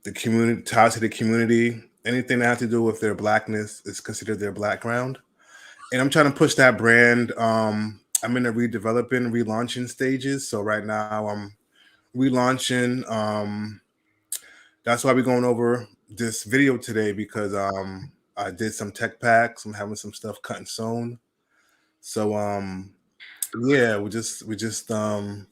the community, ties to the community. Anything that has to do with their blackness is considered their background. And I'm trying to push that brand. I'm in the redeveloping, relaunching stages. So right now I'm relaunching. That's why we're going over this video today because I did some tech packs. I'm having some stuff cut and sewn. So yeah, we just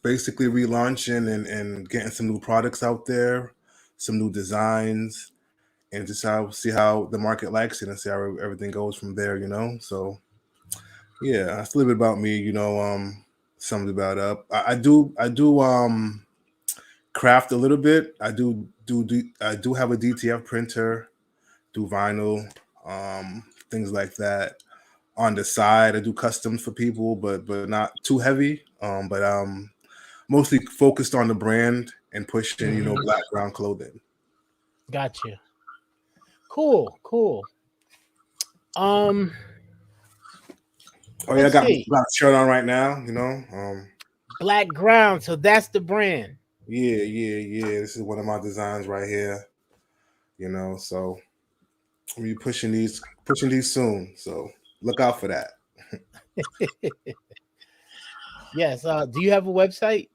basically relaunching and getting some new products out there, some new designs, and just see how the market likes it and see how everything goes from there. So yeah, that's a little bit about me. Something about I do craft a little bit. I do have a DTF printer, do vinyl, things like that. On the side, I do customs for people, but not too heavy. But mostly focused on the brand and pushing, black ground clothing. Gotcha. Cool. Um, Oh yeah, I let's got see. a shirt on right now. Black ground. So that's the brand. Yeah. This is one of my designs right here. So I'm be pushing these soon. So look out for that. Yes. Do you have a website?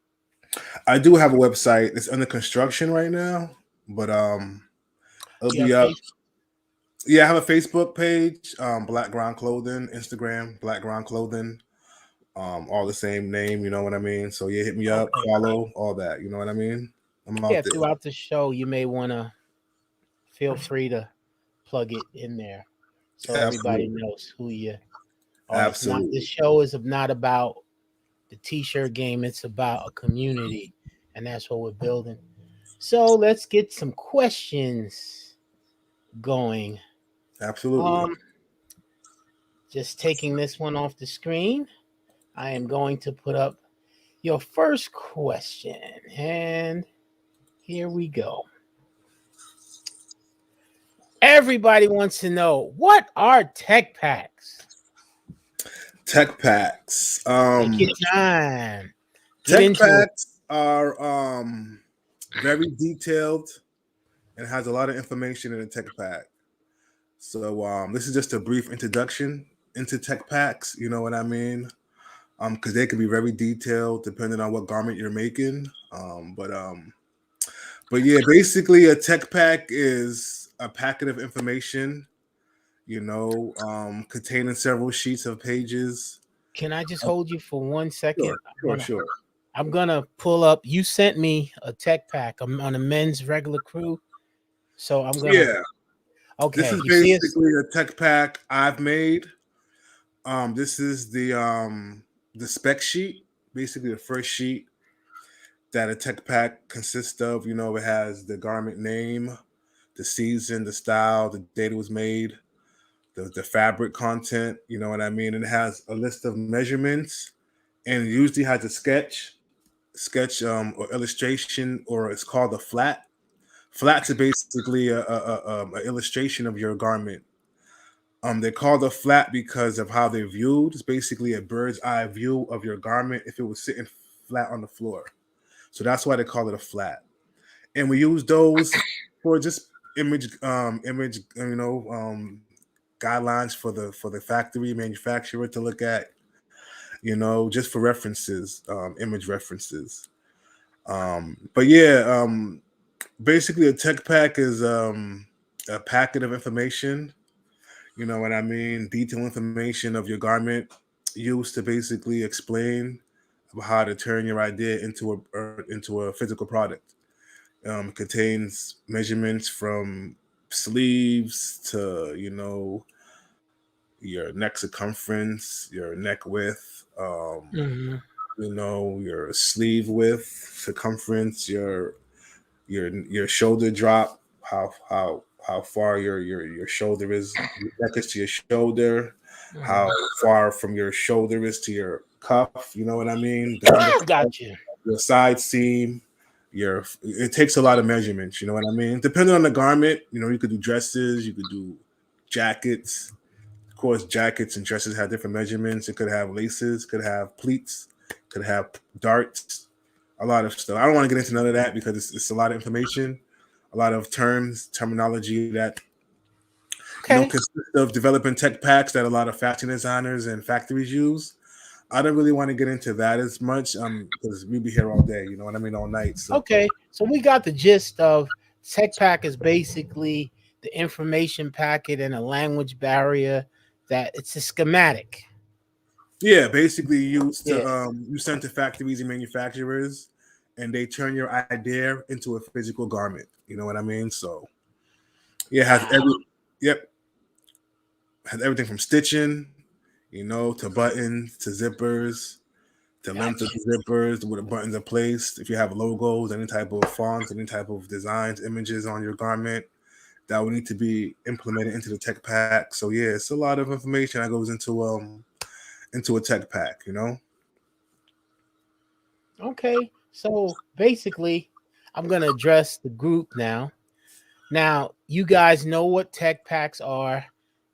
I do have a website. It's under construction right now, but it'll You be have up. Facebook? Yeah, I have a Facebook page, Black Ground Clothing, Instagram, Black Ground Clothing, all the same name. You know what I mean? So yeah, hit me up, Okay. follow, all that. You know what I mean? I'm Yeah. out there. Throughout the show, you may want to feel free to plug it in there so everybody Absolutely, knows who you are. It's not. absolutely, This show is not about the t-shirt game. It's about a community, and that's what we're building. So let's get some questions going. absolutely. Um, just taking this one off the screen. I am going to put up your first question, and here we go. Everybody wants to know, what are tech packs? Tech packs. Take your time. Get Tech into it. packs are very detailed and has a lot of information in a tech pack. So this is just a brief introduction into tech packs. You know what I mean? Because they can be very detailed depending on what garment you're making. But yeah, basically a tech pack is a packet of information, containing several sheets of pages. Can I just hold you for 1 second? Sure, sure, sure. I'm gonna pull up. You sent me a tech pack. I'm on a men's regular crew, so I'm gonna. Yeah, this Okay, is you see us? basically a tech pack I've made. This is the spec sheet, basically the first sheet that a tech pack consists of. It has the garment name, the season, the style, the date it was made, the fabric content, you know what I mean? And it has a list of measurements and it usually has a sketch or illustration, or it's called a flat. Flats are basically a illustration of your garment. They're called a flat because of how they're viewed. It's basically a bird's eye view of your garment if it was sitting flat on the floor. So that's why they call it a flat. And we use those for just image guidelines for the factory manufacturer to look at, just for references, image references. But yeah, basically a tech pack is a packet of information. You know what I mean? Detailed information of your garment used to basically explain how to turn your idea into a physical product. Contains measurements from sleeves to your neck circumference, your neck width, Mhm. your sleeve width, circumference, your shoulder drop, how far your shoulder is, your neck is to your shoulder, how Mhm. far from your shoulder is to your cuff. You know what I mean? The undercuff, Got you. your side seam. It takes a lot of measurements. You know what I mean? Depending on the garment, you could do dresses, you could do jackets. Of course, jackets and dresses have different measurements. It could have laces, could have pleats, could have darts, a lot of stuff. I don't want to get into none of that because it's a lot of information. a lot of terminology that Okay. consists of developing tech packs that a lot of fashion designers and factories use. I don't really want to get into that as much, because we be here all day. You know what I mean, all night. So Okay. So we got the gist of TechPack is basically the information packet and a language barrier that it's a schematic. yeah, basically Yeah. you send to factories and manufacturers, and they turn your idea into a physical garment. You know what I mean? So yeah, it has Wow. yep, has everything from stitching, to buttons, to zippers, to length of Gotcha. the zippers, where the buttons are placed. If you have logos, any type of fonts, any type of designs, images on your garment, that would need to be implemented into the tech pack. So yeah, it's a lot of information that goes into a tech pack. Okay. So basically, I'm going to address the group now. Now, you guys know what tech packs are.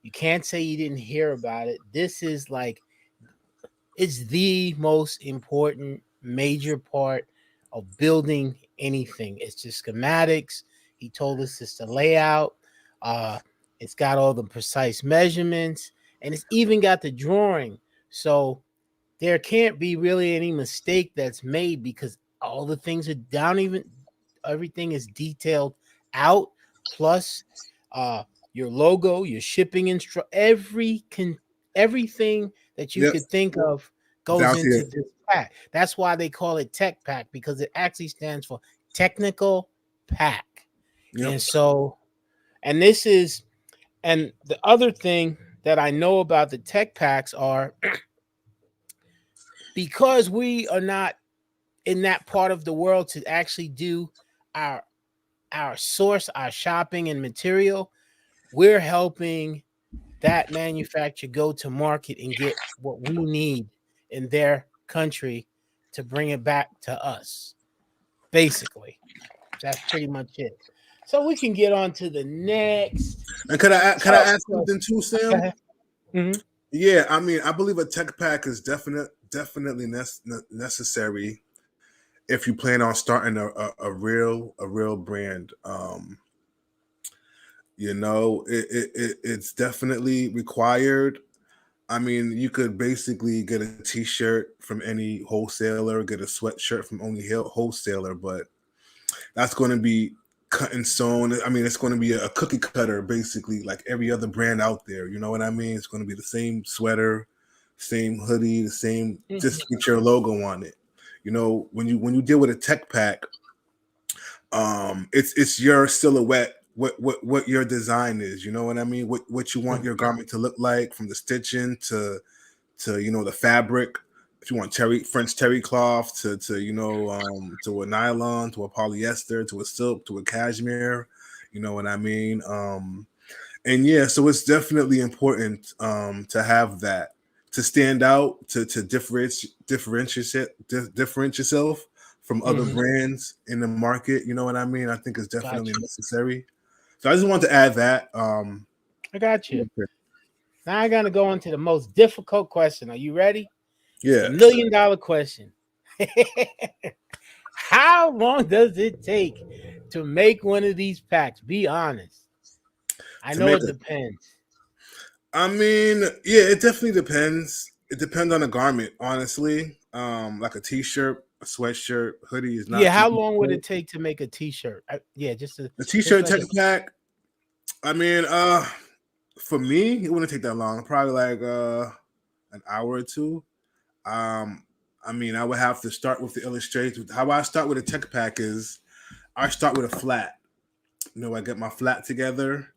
You can't say you didn't hear about it. This is like it's the most important major part of building anything. It's the schematics. He told us it's the layout. Uh, it's got all the precise measurements, and it's even got the drawing. So there can't be really any mistake that's made because all the things are down. Even everything is detailed out. Plus, uh, your logo, your shipping everything that you Yep, could think of goes down to into it. this pack. That's why they call it Tech Pack because it actually stands for Technical Pack. Yep. And so, and this is, and the other thing that I know about the Tech Packs are because we are not in that part of the world to actually do our source, our shopping and material, we're helping that manufacturer go to market and get what we need in their country to bring it back to us. Basically, that's pretty much it. So we can get on to the next. And could I Oh, add something too, go Sam? ahead. Mhm. Yeah, I mean, I believe a tech pack is definitely necessary if you plan on starting a real brand. It's definitely required. I mean, you could basically get a T-shirt from any wholesaler, get a sweatshirt from only wholesaler, but that's going to be cut and sewn. I mean, it's going to be a cookie cutter, basically, like every other brand out there. You know what I mean? It's going to be the same sweater, same hoodie, the same, Mhm. just with your logo on it. When you deal with a tech pack, it's your silhouette, what your design is. You know what I mean? What you want Mhm. your garment to look like, from the stitching to the fabric. If you want French terry cloth to a nylon, to a polyester, to a silk, to a cashmere, you know what I mean. And yeah, so it's definitely important to have that, to stand out, to differentiate yourself from other Mhm. brands in the market. You know what I mean? I think it's Got definitely you. necessary. So I just want to add that. I got you. Now I gotta go on to the most difficult question. Are you ready? It's the Yeah, $1 million question. How long does it take to make one of these packs? Be honest. I to know make it a depends. I mean, yeah, it definitely depends. It depends on the garment, honestly. Like a t-shirt, a sweatshirt, hoodie is Yeah, not too how long would difficult. it take to make a t-shirt? Yeah, The just t-shirt like tech pack, I mean, for me, it wouldn't take that long. Probably like an hour or two. Um, I mean, I would have to start with the illustration. How I start with a tech pack is I start with a flat. I get my flat together,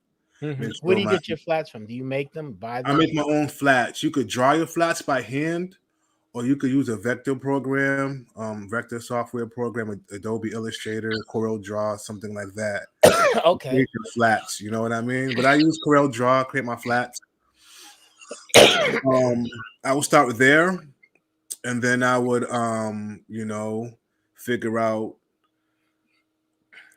make Where sure do you my get your flats from? Do you make them, buy I them? make my own flats. You could draw your flats by hand, or you could use a vector program, vector software program, Adobe Illustrator, Corel Draw, something like that. Okay. Create your flats, you know what I mean? But I use Corel Draw, create my flats. Um, I will start with there, and then I would, figure out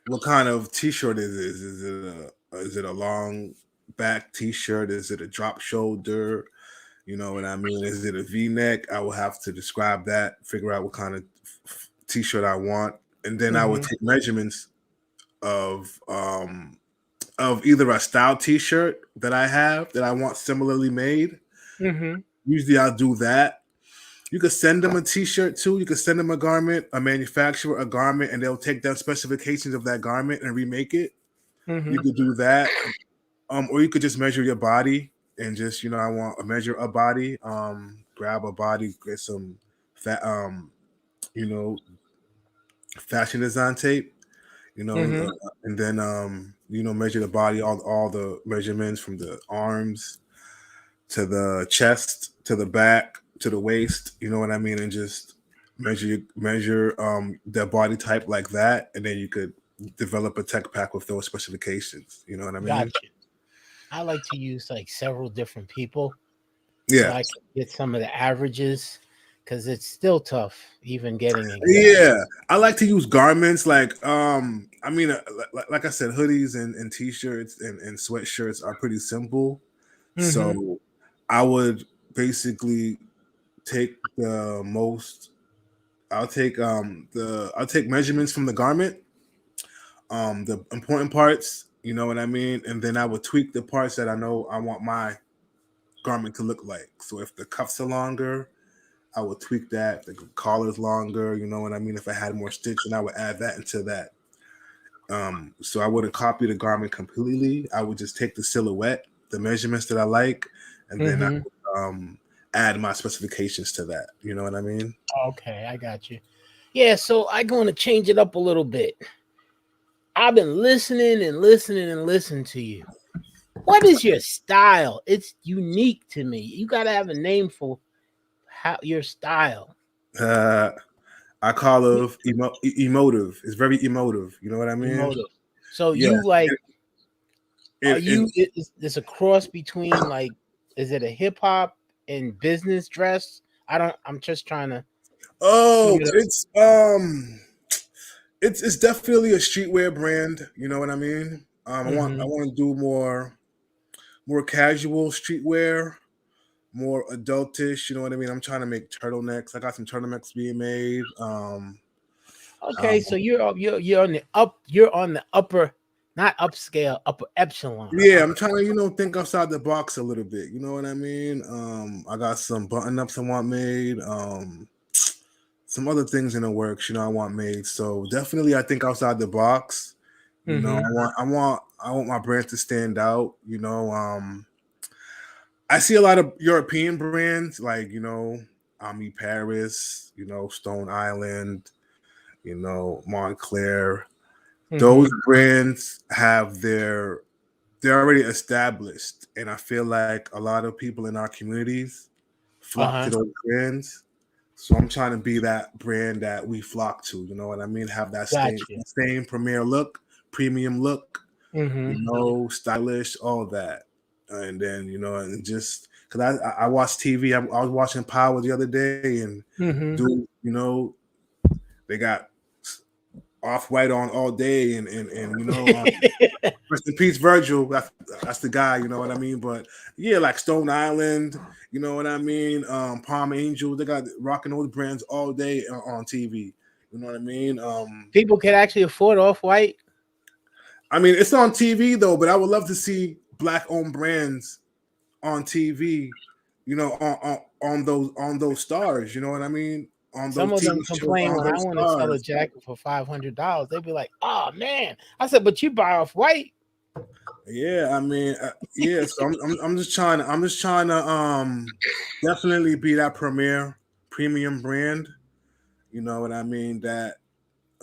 what kind of T-shirt is it. Is it a long back T-shirt? Is it a drop shoulder? You know what I mean? Is it a V-neck? I will have to describe that, figure out what kind of T-shirt I want, and then I would hmm take measurements of either a style T-shirt that I have that I want similarly made. Mm-hmm. Usually I'll do that. You could send them a T-shirt too. You could send them a garment, a manufacturer, a garment, and they'll take down specifications of that garment and remake it. Mm-hmm. You could do that, or you could just measure your body and just I want to measure a body. Grab a body, get some fat, you know, fashion design tape, Mm-hmm. and then measure the body, all the measurements from the arms to the chest to the back to the waist, you know what I mean, and just measure their body type like that, and then you could develop a tech pack with those specifications. You know what I mean? Gotcha. I like to use like several different people so Yeah. I can get some of the averages because it's still tough even getting exact. Yeah, I like to use garments like like I said, hoodies and t-shirts and sweatshirts are pretty simple. Mm-hmm. So I would basically take the most I'll take measurements from the garment, the important parts, you know what I mean, and then I would tweak the parts that I know I want my garment to look like. So if the cuffs are longer, I would tweak that. The collar's longer, you know what I mean. If I had more stitching, I would add that into that. So I wouldn't copy the garment completely. I would just take the silhouette, the measurements that I like, and then I Mm-hmm. would, add my specifications to that. You know what I mean? Okay, I got you. Yeah, so I'm going to change it up a little bit. I've been listening and listening and listening to you. What is your style? It's unique to me. You got to have a name for how your style. Uh, I call it emotive. It's very emotive. You know what I mean? Emotive. So Yeah. you like, are It you? Is this a cross between like, is it a hip hop and business dress? I don't. I'm just trying to oh, figure it it's definitely a streetwear brand. You know what I mean? out. I Mm-hmm. want to do more casual streetwear, more adultish. You know what I mean? I'm trying to make turtlenecks. I got some turtlenecks being made. Okay, so you're on the up. You're on the upper, not upscale, upper epsilon. Yeah, I'm Okay. trying to think outside the box a little bit. You know what I mean? I got some button ups I want made. Some other things in the works. I want made. So definitely, I think outside the box. Mm-hmm. I want my brand to stand out. I see a lot of European brands like Ami Paris, Stone Island, Montclair. Mm-hmm. Those brands they're already established, and I feel like a lot of people in our communities flock to Uh-huh. those brands. So I'm trying to be that brand that we flock to. You know what I mean? Have that Gotcha. same premier look, premium look, Mm-hmm. stylish, all that. And then, and just because I watch TV, I was watching Power the other day, and Mm-hmm. dude, they got off white on all day, and rest in peace, Virgil. That's the guy, you know what I mean. But yeah, like Stone Island, you know what I mean. Palm Angel, they got rocking those brands all day on TV. You know what I mean. People can actually afford off white. I mean, it's on TV though, but I would love to see black-owned brands on TV. On those stars. You know what I mean. On Some those of TV them shows, complain on when I those want to sell a stars. jacket for $500. They'd be like, "Oh man!" I said, "But you buy off white." Yeah, I mean, yeah. So I'm just trying to definitely be that premier premium brand. You know what I mean? That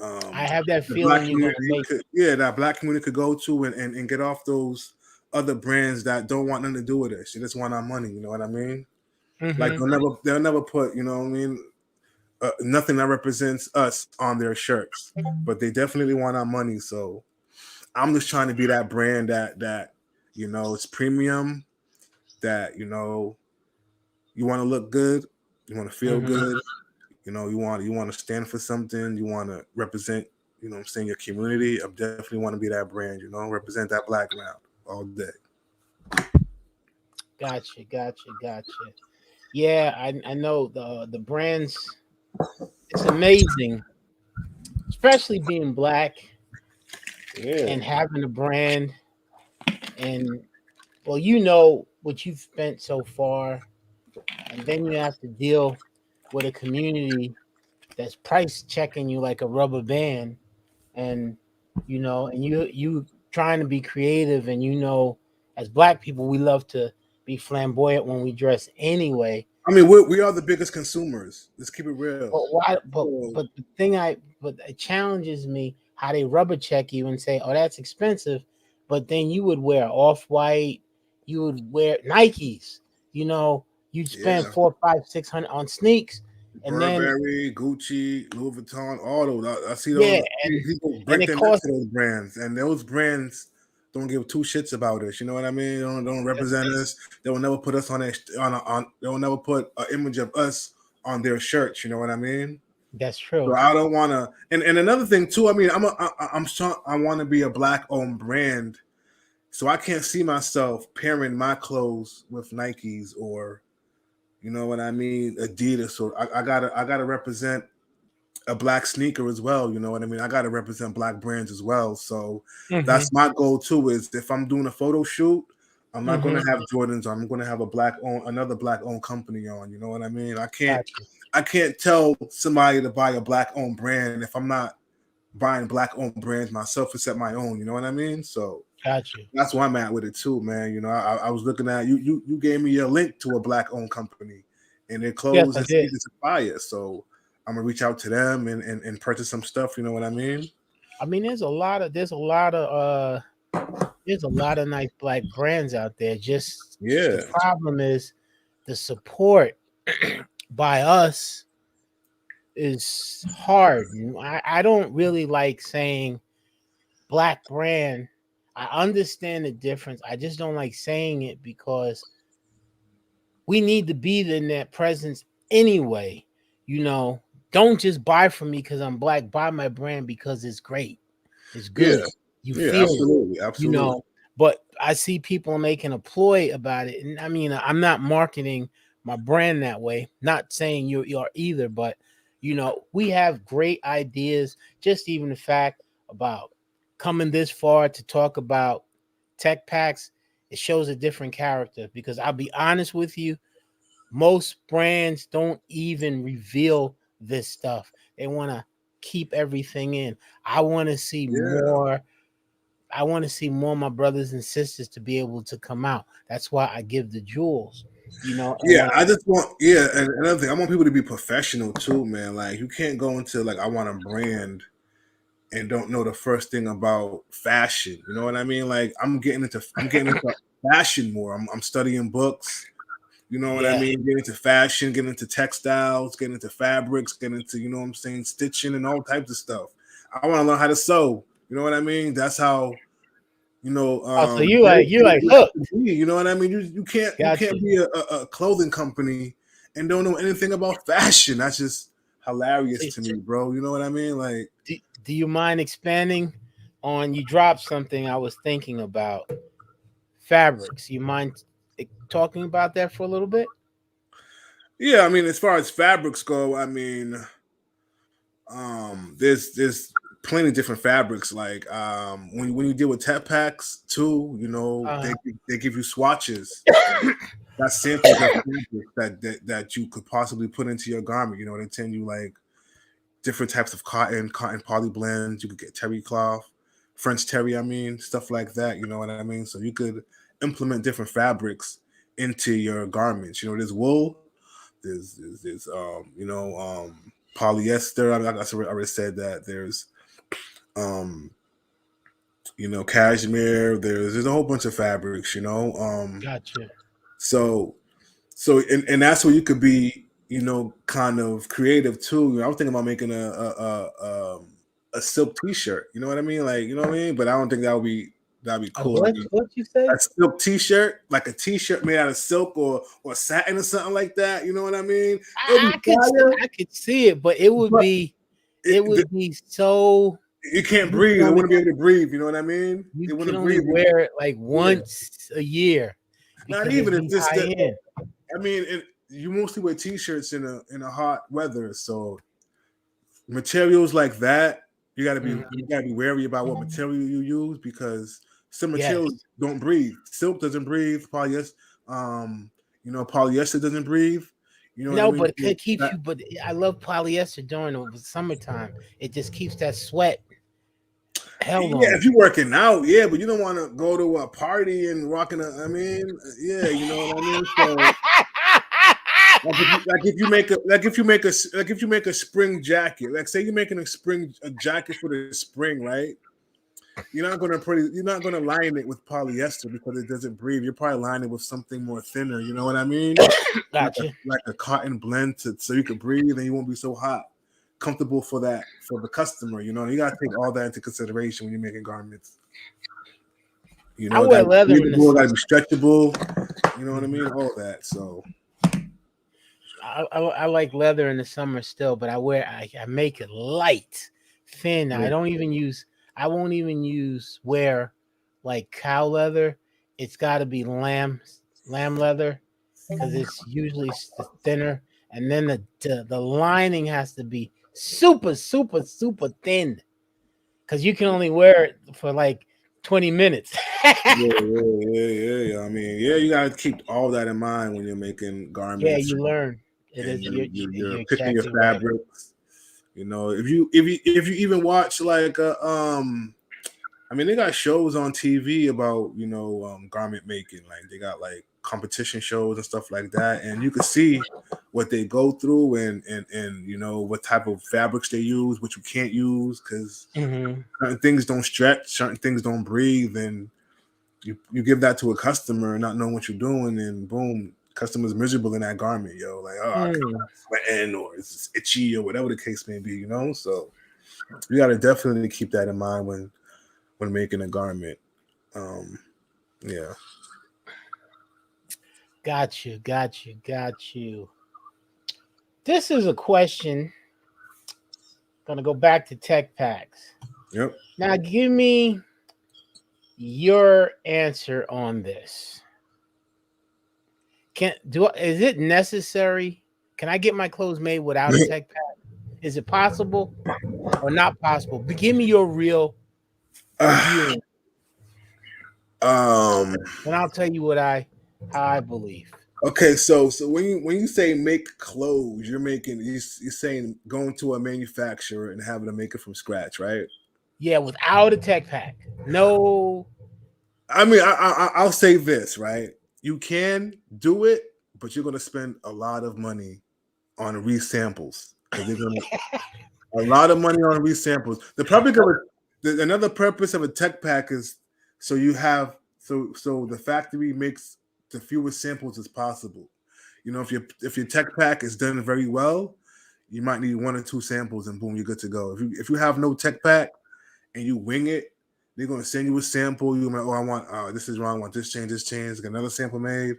I have that the black feeling you're gonna community make it. could, yeah, that black community could go to and get off those other brands that don't want nothing to do with us. They just want our money. You know what I mean? Like Mm-hmm. they'll never put, you know what I mean, nothing that represents us on their shirts, but they definitely want our money. So I'm just trying to be that brand that it's premium, that you want to look good, you want to feel Mm-hmm. good, you want to stand for something, you want to represent, what I'm saying, your community. I definitely want to be that brand, represent that black ground all day. Gotcha, gotcha, gotcha. Yeah, I know the brands. It's amazing, especially being black. Yeah. and having a brand, and well, you know what you've spent so far, and then you have to deal with a community that's price checking you like a rubber band, and and you trying to be creative, and as black people we love to be flamboyant when we dress anyway. I mean, we are the biggest consumers. Let's keep it real. But why? So, But it challenges me how they rubber check you and say, "Oh, that's expensive," but then you would wear off white, you would wear Nikes. You know, you'd spend yeah. 4, 5, 600 on sneaks, and then Burberry, Gucci, Louis Vuitton, all those. I see yeah, those people and break it their necks costs. to those brands, and those brands don't give two shits about us. You know what I mean? They don't represent us. They will never put us on on. They will never put an image of us on their shirts. You know what I mean? That's So true. I don't want to. And another thing too. I mean, I'm sure I want to be a black owned brand, so I can't see myself pairing my clothes with Nikes or, you know what I mean, Adidas. Or I gotta represent a black sneaker as well. You know what I mean? I got to represent black brands as well. So Hmm. that's my goal too. Is if I'm doing a photo shoot, I'm not going Hmm. to have Jordans. I'm going to have another black owned company on. You know what I mean? Gotcha. I can't tell somebody to buy a black owned brand if I'm not buying black owned brands myself except my own. You know what I mean? So Gotcha. that's where I'm at with it too, man. You know, I was looking at you gave me a link to a black owned company, and their Yes, clothes I and did. sneakers are fire. So I'm gonna reach out to them and purchase some stuff. You know what I mean? I mean, there's a lot of nice black brands out there. Just the Yeah, problem is the support by us is hard. And I don't really like saying black brand. I understand the difference. I just don't like saying it because we need to be the net presence anyway. You know, don't just buy from me because I'm black. Buy my brand because it's great. It's yeah, good. You yeah. feel it, Absolutely, you absolutely. know. But I see people making a ploy about it. And I mean, I'm not marketing my brand that way. Not saying you're either, but we have great ideas. Just even the fact about coming this far to talk about tech packs, it shows a different character because I'll be honest with you, most brands don't even reveal this stuff. They want to keep everything in. I want to see Yeah, more. I want to see more of my brothers and sisters to be able to come out. That's why I give the jewels, and yeah. when I just want and another thing, I want people to be professional too, man. Like you can't go into like I want a brand and don't know the first thing about fashion. You know what I mean? Like I'm getting into fashion more. I'm studying books. You know what I yeah, mean? Get into fashion, get into textiles, get into fabrics, get into, you know what I'm saying, stitching and all types of stuff. I want to learn how to sew. You know what I mean? That's how, also great you like you have hooked. to be. You know what I mean? You Gotcha. can't be a clothing company and don't know anything about fashion. That's just hilarious See, to me, bro. You know what I mean? Like, do you mind expanding on? You dropped something I was thinking about fabrics. You mind talking about that for a little bit? yeah, I mean, as far as fabrics go, I mean, there's plenty of different fabrics. Like when you deal with techpacks too, Uh, they give you swatches, that samples of fabric that you could possibly put into your garment. You know, they tell you like different types of cotton poly blends. You could get terry cloth, French terry. I mean, stuff like that. You know what I mean? So you could implement different fabrics into your garments. You know, there's wool, there's polyester. I already said that. There's um cashmere. There's a whole bunch of fabrics. gotcha. So and that's where you could be, kind of creative too. I was thinking about making a silk T-shirt. You know what I mean? Like, you know what I mean? But I don't think that'd be cool. Like What you say? a silk T-shirt, like a T-shirt made out of silk or satin or something like that. You know what I mean? It'll be fire, I could see it, but it would but be it, so you can't you can breathe. It only wouldn't be able to breathe. You know what I mean? you It can wouldn't only breathe. wear it like Yeah, once a year not because it'd even. It's be just high that. end. I mean, you mostly wear T-shirts in a hot weather, so materials like that, You gotta be wary about what material you use because some materials Yes. don't breathe. Silk doesn't breathe. Polyester, polyester doesn't breathe. You know what I No, mean? but it keeps you. But I love polyester during the summertime. It just keeps that sweat held Yeah, on if you. you're working out, yeah, but you don't want to go to a party and rocking a. I mean, yeah, you know what I mean. So, like if you make a if you make a spring jacket, like say you're making a jacket for the spring, right? You're not gonna line it with polyester because it doesn't breathe. You're probably lining it with something more thinner. You know what I mean? Gotcha. Like a cotton blend so you can breathe and you won't be so hot, comfortable for the customer. You know, you gotta take all that into consideration when you're making garments. You I know, wear got to be leather in the breathable, got to summer. be stretchable. You know what I mean? All that. So I like leather in the summer still, but I make it light, thin. yeah. I won't even use wear like cow leather. It's got to be lamb leather because it's usually thinner, and then the lining has to be super super super thin because you can only wear it for like 20 minutes. Yeah. I mean, yeah, you gotta keep all that in mind when you're making Yeah, garments you learn. It and is you're you're picking your exactly right. fabrics. You know, if you even watch like I mean, they got shows on TV about garment making. Like they got like competition shows and stuff like that, and you can see what they go through and what type of fabrics they use, what you can't use because Hmm. certain things don't stretch, certain things don't breathe, and you give that to a customer not knowing what you're doing, and boom, customer's miserable in that garment, yo. Like, oh, I can't sweating or it's itchy or whatever the case may be, So you got to definitely keep that in mind when making a garment. Um, yeah. Got you. This is a question. Gonna go back to tech packs. Yep. Now, give me your answer on this. Is it necessary? Can I get my clothes made without a tech pack? Is it possible or not possible? But give me your real Uh, view, um. and I'll tell you how I believe. Okay. So when you say make clothes, you're saying going to a manufacturer and having to make it from scratch, right? Yeah, without a tech pack. No. I mean, I'll say this, right? You can do it, but you're gonna spend a lot of money on resamples because they're gonna a lot of money on resamples. Another purpose of a tech pack is so you have so the factory makes the fewest samples as possible. If your tech pack is done very well, you might need one or two samples and boom, you're good to go. If you have no tech pack and you wing it, they're gonna send you a sample. You're like, oh, I want this is wrong. I want this change. Get another sample made.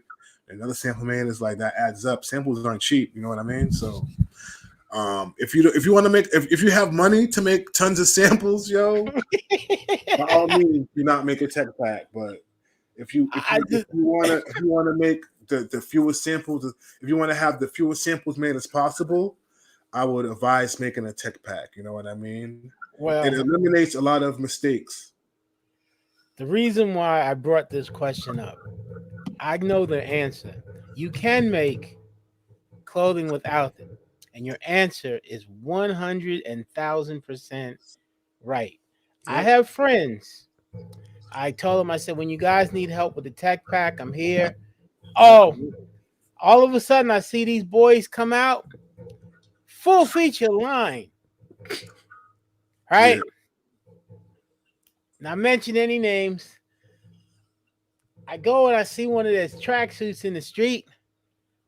Another sample made is like that adds up. Samples aren't cheap. You know what I mean? So if you want to if you have money to make tons of samples, yo, by all means, do not make a tech pack. But if you if I you if just you want to make the fewest samples, if you want to have the fewest samples made as possible, I would advise making a tech pack. You know what I mean? It well, eliminates a lot of mistakes. the reason why I brought this question up, I know the answer. You can make clothing without it, and your answer is 100,000% right. I Yep. have friends. I told them, I said, when you guys need help with the tech pack, I'm here. Yep. Oh, all of a sudden, I see these boys come out, full feature line, Yeah. right? Not mention any names. I go and I see one of those tracksuits in the street,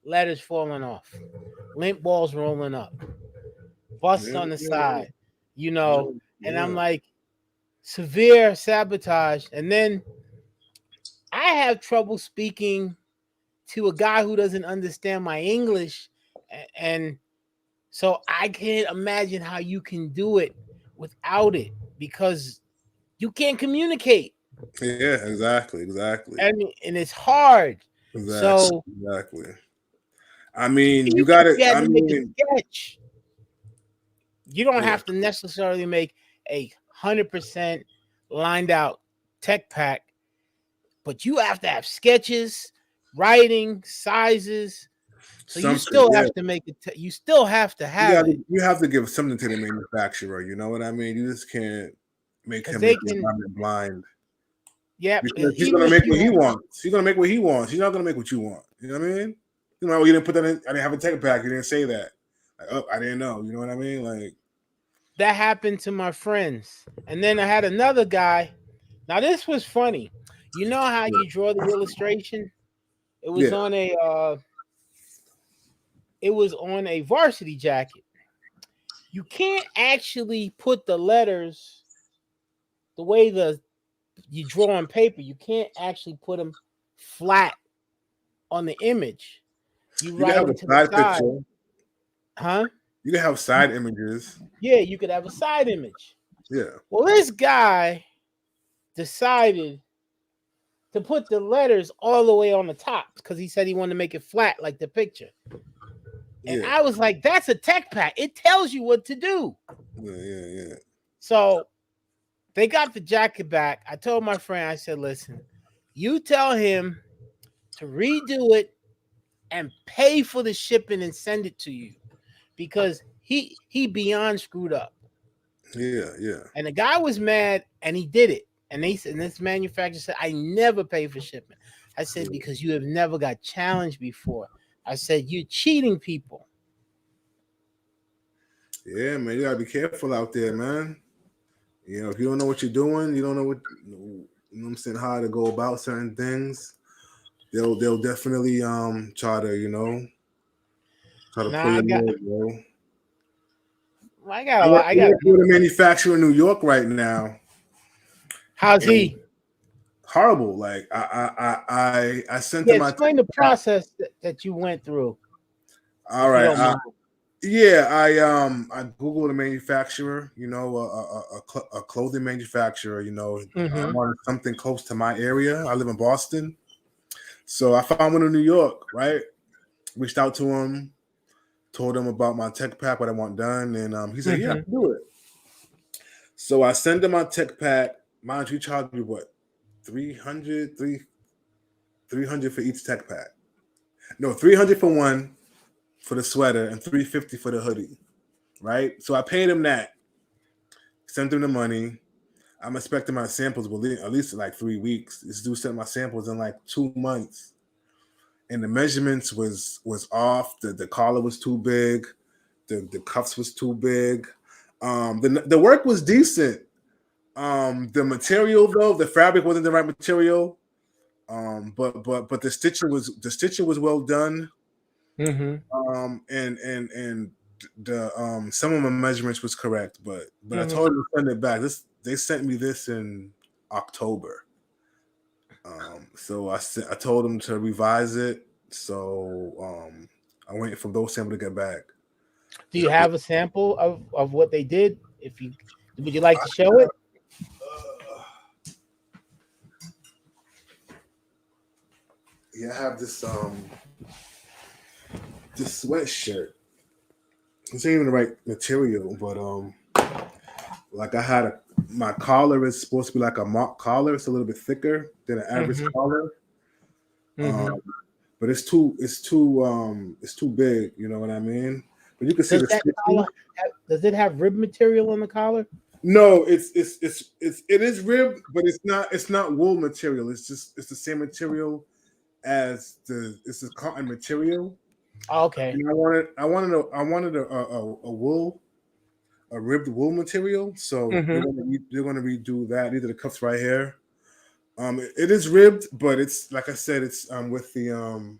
letters falling off, lint balls rolling up, busts Yeah. on the Yeah. side, Yeah. and I'm Yeah. like, severe sabotage. And then I have trouble speaking to a guy who doesn't understand my English. And so I can't imagine how you can do it without it because you can't communicate. Yeah. Exactly. And it's hard. Exactly. So Exactly. I mean, you even got if to. you had I to make a mean, sketch, you don't yeah. have to necessarily make a 100% lined out tech pack, but you have to have sketches, writing, sizes. So you Something, still yeah. have to make it. You still have to have it You have to give something to the manufacturer. You know what I mean? You just can't make because him make they the can. environment blind Yep. because he's Even gonna if make you what he have wants. He's gonna make what he wants. He's not gonna make what you want. You know what I mean? You know, you didn't put that in. I didn't have a tech pack. You didn't say that. Like, oh, I didn't know. You know what I mean? Like that happened to my friends, and then I had another guy. Now this was funny. You know how yeah, you draw the illustration? It was yeah, on a. It was on a varsity jacket. You can't actually put the letters the way you draw on paper. You can't actually put them flat on the image. You you can write have them a to the side side, picture. huh? You can have side images. Yeah, you could have a side image. Yeah, Well, this guy decided to put the letters all the way on the top because he said he wanted to make it flat like the picture. And yeah, I was like, that's a tech pack. It tells you what to do. yeah. So they got the jacket back. I told my friend, I said, listen, you tell him to redo it and pay for the shipping and send it to you because he beyond screwed up. Yeah. And the guy was mad and he did it. And this manufacturer said, I never pay for shipping. I said, because you have never got challenged before. I said, you're cheating people. Yeah, man, you gotta be careful out there, man. You know, if you don't know what you're doing, you don't know what I'm saying, how to go about certain things. They'll definitely try to pull Nah, your leg, bro. I got I a work lot. I got with a manufacturer in New York right now, how's and he? horrible. Like I sent Yeah, him my explain the tech. process that you went through, All if you right, don't mind. yeah, I googled a manufacturer, a clothing manufacturer. You know, I Mm-hmm. wanted something close to my area. I live in Boston, so I found one in New York. Right, reached out to him, told him about my tech pack, what I want done, and he said, "Yeah, I Mm-hmm. can do it." So I send him my tech pack. Mind you, charge me what 300, 300 for each tech pack. No, 300 for one for the sweater and 350 for the hoodie. Right. So I paid him that. Sent him the money. I'm expecting my samples will at least like 3 weeks. This dude sent my samples in like 2 months, and the measurements was off. The collar was too big. The cuffs was too big. The work was decent. The material though, the fabric wasn't the right material. But the stitching was well done. Mm-hmm. And the some of my measurements was correct, but I Mm-hmm. told them to send it back. They sent me this in October. So I told them to revise it. So I'm waiting for those samples to get back. Do you have a sample of what they did? If you would you like to show it? Yeah, I have this sweatshirt. This ain't even the right material, but like my collar is supposed to be like a mock collar. It's a little bit thicker than an average Mm-hmm. collar. Mm-hmm. Um, but it's too big. You know what I mean? But you can see Does the that stitching. collar does it have rib material on the collar? No, it is ribbed, but it's not wool material. It's the same material as it's a cotton material. Oh, okay. And I wanted a wool, a ribbed wool material. So they're Mm-hmm. gonna they're gonna redo that. These are the cuffs right here. It is ribbed, but it's like I said, it's with the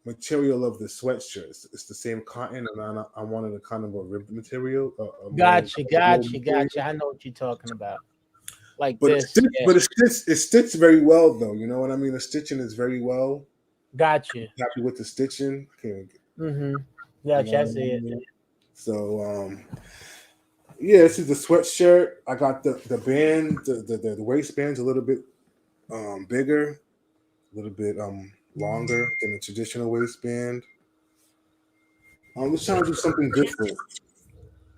material of the sweatshirt. It's the same cotton, and I wanted a kind of a ribbed material, a more Gotcha, wool gotcha, gotcha. material. I know what you're talking about. Like But it's this. stitched, Yeah. but it's stitched very well, though. You know what I mean? The stitching is very well. Gotcha. Happy with the stitching. I can't, Mm-hmm. you know Gotcha. I what I see it. mean? So yeah, this is the sweatshirt. I got the band, the waistband's a little bit bigger, a little bit longer than the traditional waistband. I'm just trying to do something different.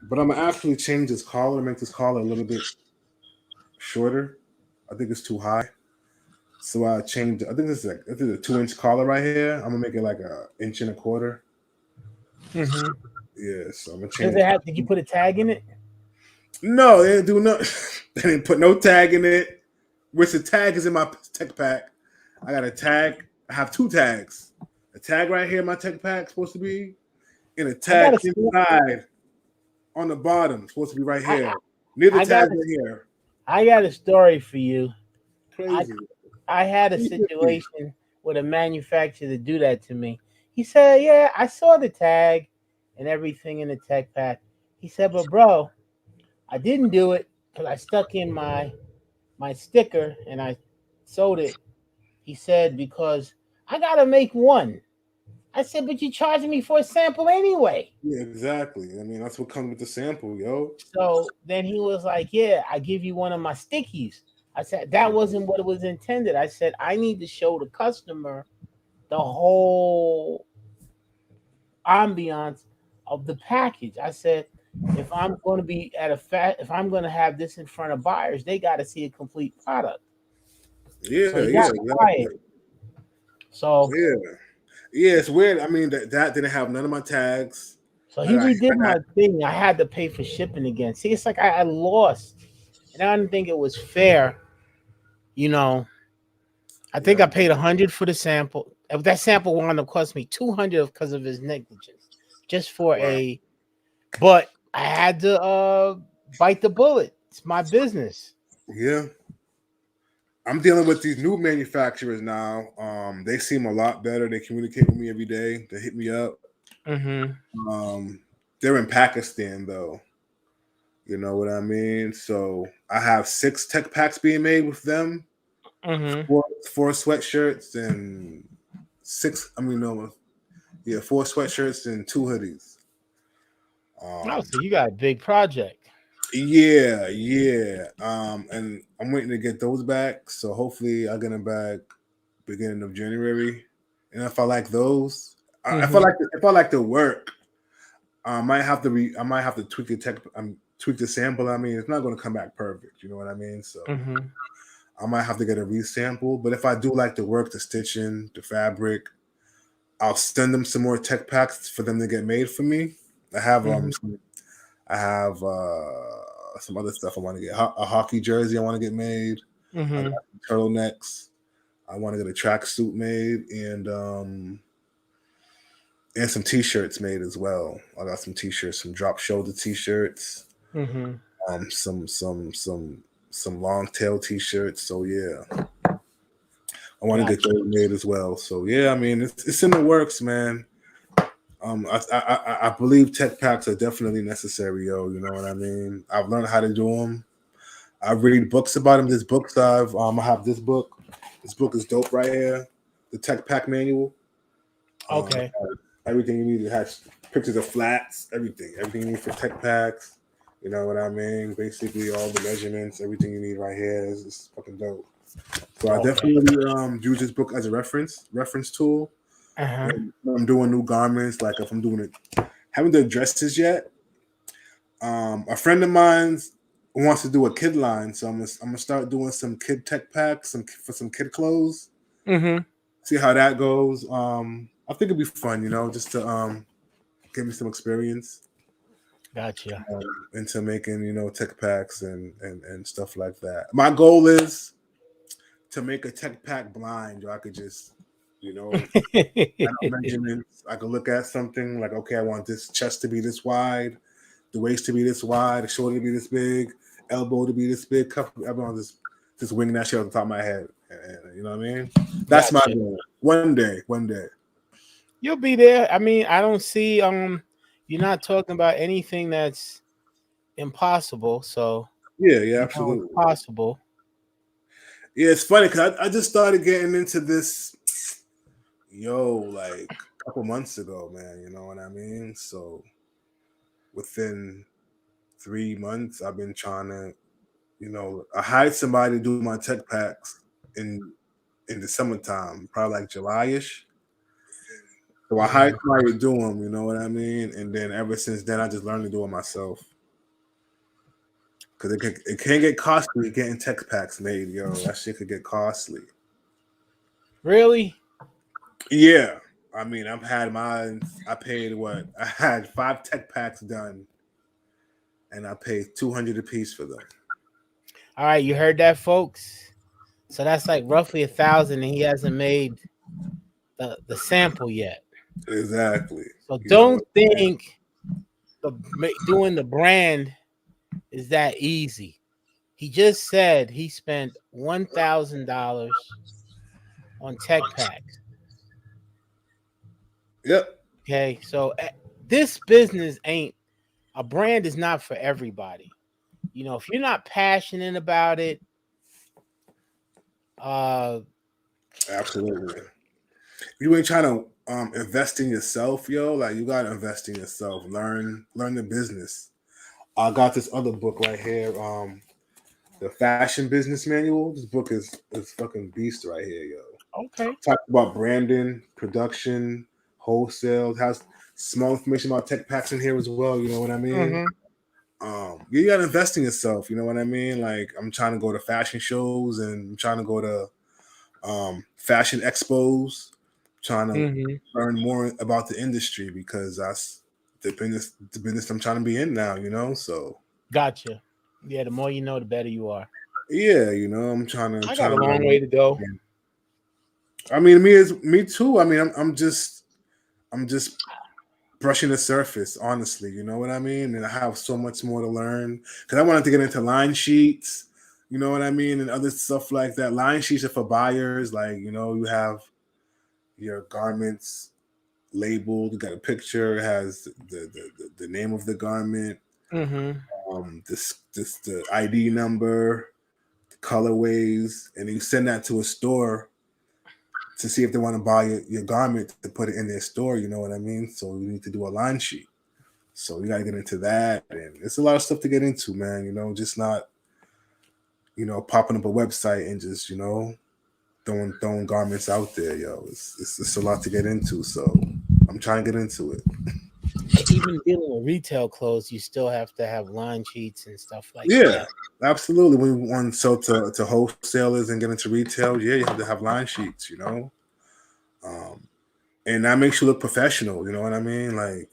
But I'm gonna actually change this collar, make this collar a little bit shorter. I think it's too high. So I changed. I think this is like this is a 2 inch collar right here. I'm gonna make it like a inch and a quarter. Mm-hmm. Yeah, so I'm gonna Does change it it. have? Did you put a tag in it? No, they didn't do no. They didn't put no tag in it. Which the tag is in my tech pack. I got a tag. I have two tags. A tag right here, my tech pack supposed to be, and a I got tag a story. inside on the bottom supposed to be right I, here. Near the I got tag a, right here. I got a story for you. I Crazy. I had a Keep it, please. situation with a manufacturer to do that to me. He said, "Yeah, I saw the tag and everything in the tech pack." He said, "But bro, I didn't do it because I stuck in my sticker and I sold it." He said, "Because I gotta make one." I said, "But you charging me for a sample anyway." Yeah, exactly. I mean, that's what comes with the sample, yo. So then he was like, "Yeah, I give you one of my stickies." I said, "That wasn't what it was intended." I said, "I need to show the customer the whole ambiance of the package." I said, "If I'm going to be at if I'm going to have this in front of buyers, they got to see a complete product." Yeah, So he yeah, got exactly. quiet. So Yeah, yeah. It's weird. I mean, that didn't have none of my tags. so I he got, redid I got, my thing. I had to pay for shipping again. See, it's like I lost, and I didn't think it was fair. You know, I think yeah, I paid 100 for the sample. That sample wound up cost me 200 because of his negligence, just for wow, a. But I had to bite the bullet. It's my business. yeah. I'm dealing with these new manufacturers now. They seem a lot better. They communicate with me every day. They hit me up. Mm-hmm. Um, they're in Pakistan though. You know what I mean? So I have 6 tech packs being made with them. Mm-hmm. Four sweatshirts and six. I mean, no, yeah, 4 sweatshirts and 2 hoodies. Oh, Um, so you got a big project. yeah, yeah. And I'm waiting to get those back. So hopefully I get them back beginning of January. And if I like those, Mm-hmm. if I like the work, I might have to tweak the tweak the sample. I mean, it's not going to come back perfect. You know what I mean? So Mm-hmm. I might have to get a resample. But if I do like the work, the stitching, the fabric, I'll send them some more tech packs for them to get made for me. I have Mm-hmm. I have some other stuff I want to get. A hockey jersey I want to get made. I got Mm-hmm. turtlenecks. I want to get a tracksuit made and some t-shirts made as well. I got some t-shirts, some drop shoulder t-shirts, Mm-hmm. um, some some some some long tail t-shirts. So yeah, I want to get Gotcha. those made as well. So yeah, I mean it's in the works, man. I believe tech packs are definitely necessary, yo. You know what I mean? I've learned how to do them. I read books about them. There's books I have this book. This book is dope right here. The Tech Pack Manual. It Okay. has everything you need. It has pictures of flats, everything you need for tech packs. You know what I mean? Basically, all the measurements, everything you need right here is fucking dope. So I Okay. definitely use this book as a reference tool. Uh-huh. When I'm doing new garments, like if I'm doing it, haven't done dresses yet. A friend of mine's wants to do a kid line, so I'm gonna start doing some kid tech packs, for some kid clothes. Mm-hmm. See how that goes. I think it'd be fun, just to give me some experience Gotcha. into making tech packs and stuff like that. My goal is to make a tech pack blind, where I could just I know measurements. I could look at something like, okay, I want this chest to be this wide, the waist to be this wide, the shoulder to be this big, elbow to be this big. Everyone just winging that shit off the top of my head. And, you know what I mean? That's my Gotcha. goal. One day, one day. You'll be there. I mean, I don't see you're not talking about anything that's impossible, so Yeah, yeah, it's absolutely. possible. Yeah, it's funny because I just started getting into this, like a couple months ago, man. You know what I mean? So within 3 months, I've been trying to, I hired somebody to do my tech packs in in the summertime, probably like July-ish. So I hired Mhm. somebody to do them, you know what I mean? And then ever since then, I just learned to do it myself. because it can get costly getting tech packs made, yo. That shit could get costly. Really? Yeah, I mean, I've had mine. I paid what? I had 5 tech packs done, and I paid $200 a piece for them. All right, you heard that, folks. So that's like roughly 1,000, and he hasn't made the sample yet. Exactly. So You know what don't I'm saying? think doing the brand is that easy. He just said he spent $1,000 on tech packs. Yep. Okay, so this business ain't a brand is not for everybody. You know, if you're not passionate about it, uh, Absolutely. You ain't trying to invest in yourself, yo. Like you gotta invest in yourself. Learn the business. I got this other book right here, the Fashion Business Manual. This book is fucking beast right here, yo. okay. Talk about branding, production, wholesale. It has small information about tech packs in here as well. You know what I mean? Mm-hmm. You gotta invest in yourself. You know what I mean? Like I'm trying to go to fashion shows and I'm trying to go to fashion expos, trying to Mm-hmm. learn more about the industry because that's the business I'm trying to be in now. You know, so Gotcha. Yeah, the more you know, the better you are. yeah, you know, I'm I trying got a to long learn. way to go. I mean, me too. I mean, I'm just brushing the surface, honestly. You know what I mean? And I have so much more to learn because I wanted to get into line sheets. You know what I mean, and other stuff like that. Line sheets are for buyers. Like you know, you have your garments labeled. You got a picture. It has the name of the garment. Mm-hmm. This the ID number, the colorways, and you send that to a store to see if they want to buy your garment to put it in their store. You know what I mean? So you need to do a line sheet. So you got to get into that, and it's a lot of stuff to get into, man. You know, just not popping up a website and just throwing garments out there, yo. It's a lot to get into. So I'm trying to get into it. Even dealing with retail clothes, you still have to have line sheets and stuff like Yeah, that. absolutely. When you want to sell to wholesalers and get into retail, yeah, you have to have line sheets, um, and that makes you look professional. You know what I mean? Like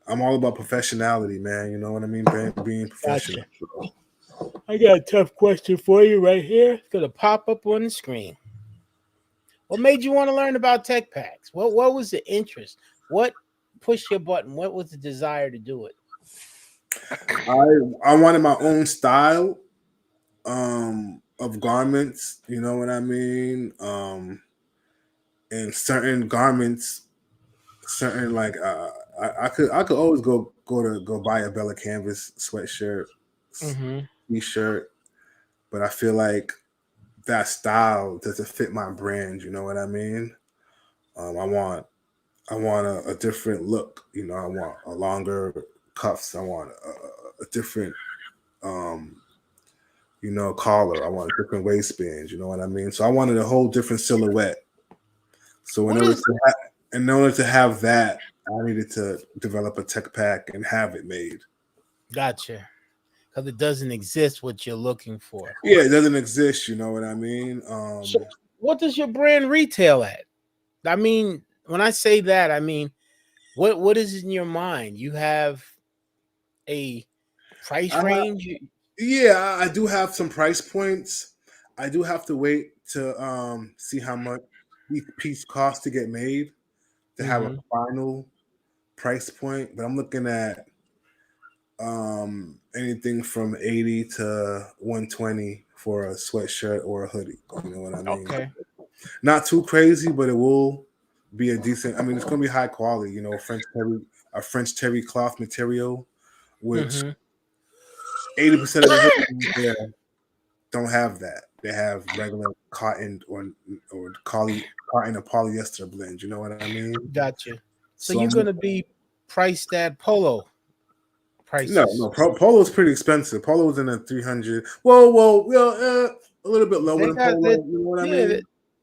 I'm all about professionality, man. You know what I mean? Being professional. Gotcha. I got a tough question for you right here. It's gonna pop up on the screen. What made you want to learn about tech packs? What was the interest? What pushed your button? What was the desire to do it? I wanted my own style of garments. You know what I mean? And certain garments, certain like I could always go buy a Bella Canvas sweatshirt, Mm-hmm. t-shirt, but I feel like that style doesn't fit my brand. You know what I mean? Um, I want I want a different look. I want a longer cuffs. I want a different um, collar. I want a different waistband. You know what I mean? So I wanted a whole different silhouette. So What is in order to have that, I needed to develop a tech pack and have it made. gotcha? Because it doesn't exist what you're looking for. Yeah, it doesn't exist. You know what I mean? So, what does your brand retail at? I mean, when I say that, I mean what is in your mind? You have a price I range? Yeah, I do have some price points. I do have to wait to see how much each piece costs to get made to have a Mm-hmm. final price point. But I'm looking at anything from 80 to 120 for a sweatshirt or a hoodie. You know what I mean? Okay. Not too crazy, but it will be a decent. I mean, it's gonna be high quality. A French terry cloth material, which Mm-hmm. 80% of the hoodies there don't have that. They have regular cotton or cotton or polyester blend. You know what I mean? Gotcha. So So you're gonna be priced at polo prices. no, Polo's pretty expensive. Polo's in the 300. Well, a little bit lower They than got that. Polo. You know what I Yeah, mean?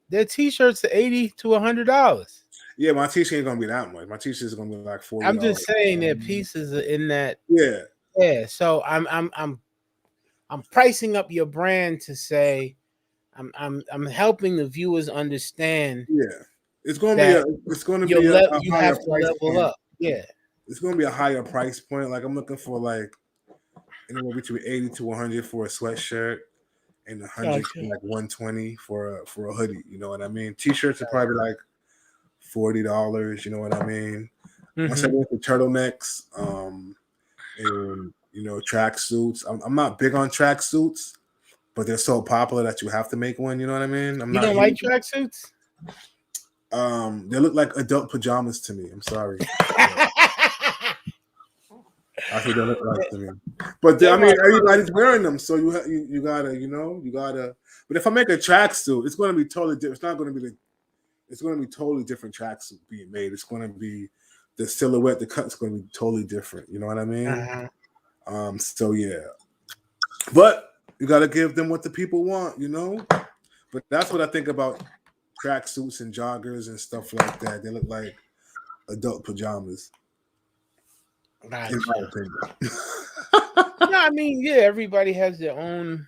their t-shirts are $80 to $100. Yeah, my t-shirt ain't gonna be that much. My t-shirt is gonna be like $40. I'm just saying that pieces are in that. Yeah, Yeah. So I'm I'm pricing up your brand to say I'm helping the viewers understand Yeah, it's going to be that a you higher have to price level point. up. Yeah. It's going to be a higher price point. Like I'm looking for like anywhere between 80 to 100 for a sweatshirt, and 100 to Gotcha. like 120 for a hoodie. You know what I mean? T-shirts are probably like $40. You know what I mean? Once I Mm-hmm. get the turtlenecks, and track suits. I'm not big on track suits, but they're so popular that you have to make one. You know what I mean? I'm You not don't like huge. tracksuits? They look like adult pajamas to me. I'm sorry. That's what they look like to me. But I Them mean, are everybody's wearing them, so you gotta, you gotta. But if I make a tracksuit, it's going to be totally different. It's not going to be it's going to be totally different tracksuit being made. It's going to be the silhouette, the cut's going to be totally different. You know what I mean? So yeah, but you got to give them what the people want, But that's what I think about tracksuits and joggers and stuff like that. They look like adult pajamas, in my gotcha. opinion. No, I mean, yeah, everybody has their own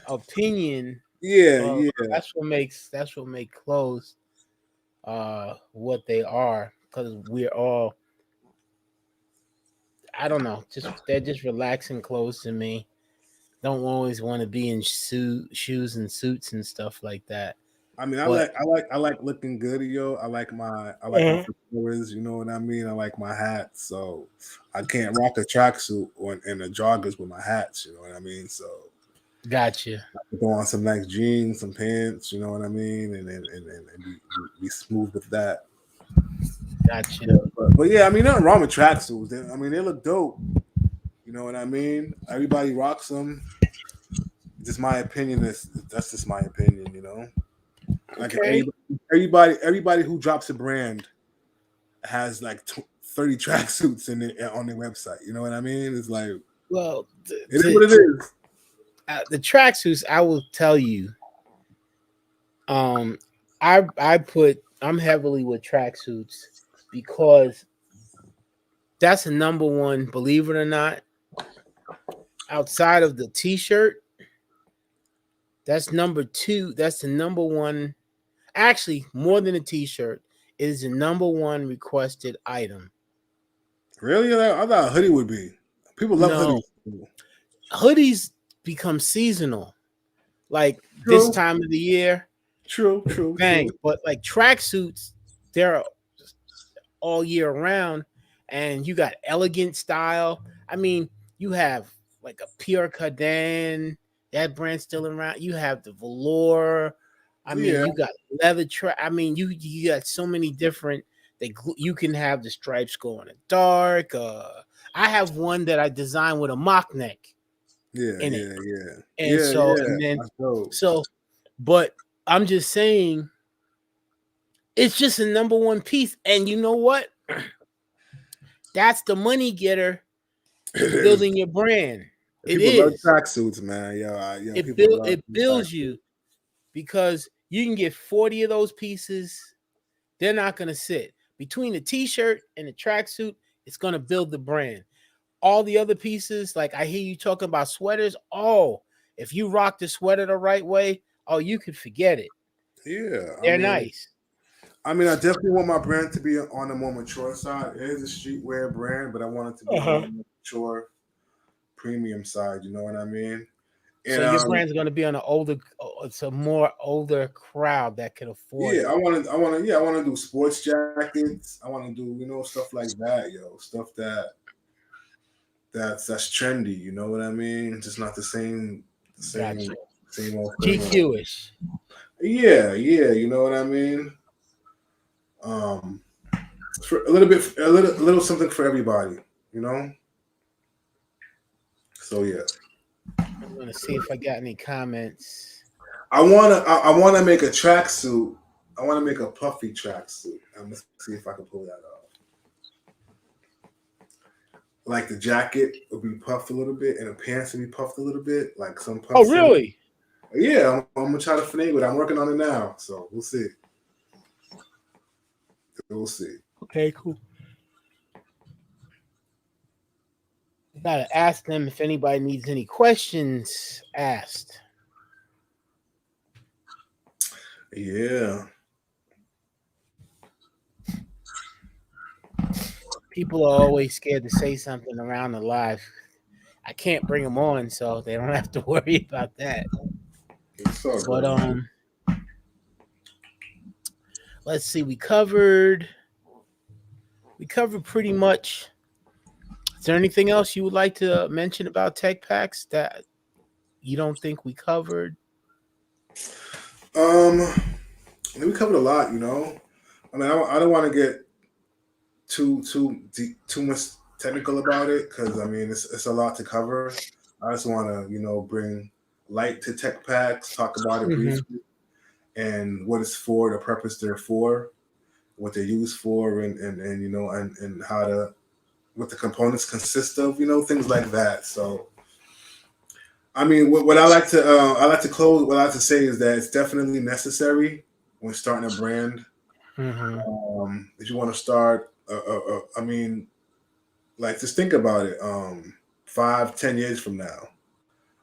opinion. Yeah, yeah. That's what makes clothes what they are, because we're all, I don't know, they're just relaxing clothes to me. Don't always want to be in shoes and suits and stuff like that. I mean, But I like looking good, yo. I like my fedoras, you know what I mean. I like my hats, so I can't rock a tracksuit and a joggers with my hats, you know what I mean. So gotcha. go on some nice jeans, some pants, you know what I mean, and be smooth with that. Gotcha. Yeah, but yeah, I mean, nothing wrong with tracksuits. I mean, they look dope. You know what I mean? Everybody rocks them. Just my opinion that's just my opinion. Like Okay. everybody who drops a brand has like 30 tracksuits in it on their website. You know what I mean? It's like Well, it is what it is. the tracksuits, I will tell you. I'm heavily with tracksuits because that's a number one. Believe it or not, outside of the t-shirt, that's number two. That's the number one. Actually, more than a t-shirt, it is the number one requested item. Really? I thought a hoodie would be. People love No, hoodies. hoodies become seasonal. Like this True, time of the year, true, true, true. bang. But like tracksuits, they're all year round, and you got elegant style. I mean, you have like a Pierre Cardin, that brand still around. You have the velour. I mean, Yeah, you got leather I mean, you got so many different. You can have the stripes going in dark. I have one that I designed with a mock neck yeah, in it, yeah, yeah, and yeah, so yeah. and then That's dope. so, but I'm just saying, it's just a number one piece, and you know what? That's the money getter It is is. building your brand. It People love is. tracksuits, man. People love It builds tracksuits. you because you can get 40 of those pieces. They're not gonna sit. Between the t-shirt and the tracksuit, it's gonna build the brand. All the other pieces, like I hear you talking about sweaters. Oh, if you rock the sweater the right way, oh, you could forget it. Yeah, They're nice. I definitely want my brand to be on the more mature side. It is a streetwear brand, but I want it to be more Uh-huh. on the mature, premium side. You know what I mean? So And your brand's gonna be on an older, it's a more older crowd that can afford yeah, it. I want to do sports jackets. I want to do stuff like that, stuff that's trendy. You know what I mean? Just not the Gotcha. same old. GQ-ish. Yeah, yeah. You know what I mean? Um, for a little something for everybody. You know. So yeah. I'm gonna see if I got any comments. I wanna make a tracksuit. I wanna make a puffy tracksuit. I'm gonna see if I can pull that off. Like the jacket will be puffed a little bit, and the pants will be puffed a little bit, like some Oh, puffs. really? Yeah, I'm gonna try to finagle it. I'm working on it now, so we'll see. We'll see. Okay, cool. Gotta ask them if anybody needs any questions asked. Yeah. People are always scared to say something around the live. I can't bring them on, so they don't have to worry about that. It's all But good, man. let's see. We covered pretty much. Is there anything else you would like to mention about tech packs that you don't think we covered? Um, we covered a lot, you know. I mean, I don't want to get too much technical about it because I mean it's a lot to cover. I just want to bring light to tech packs, talk about it Mm-hmm. briefly, and what it's for, the purpose they're for, what they're used for, and and how to what the components consist of, things like that. So I mean, what I like to close. What I like to say is that it's definitely necessary when starting a brand. Mm-hmm. If you want to start, I mean, like just think about it. 5, 10 years from now,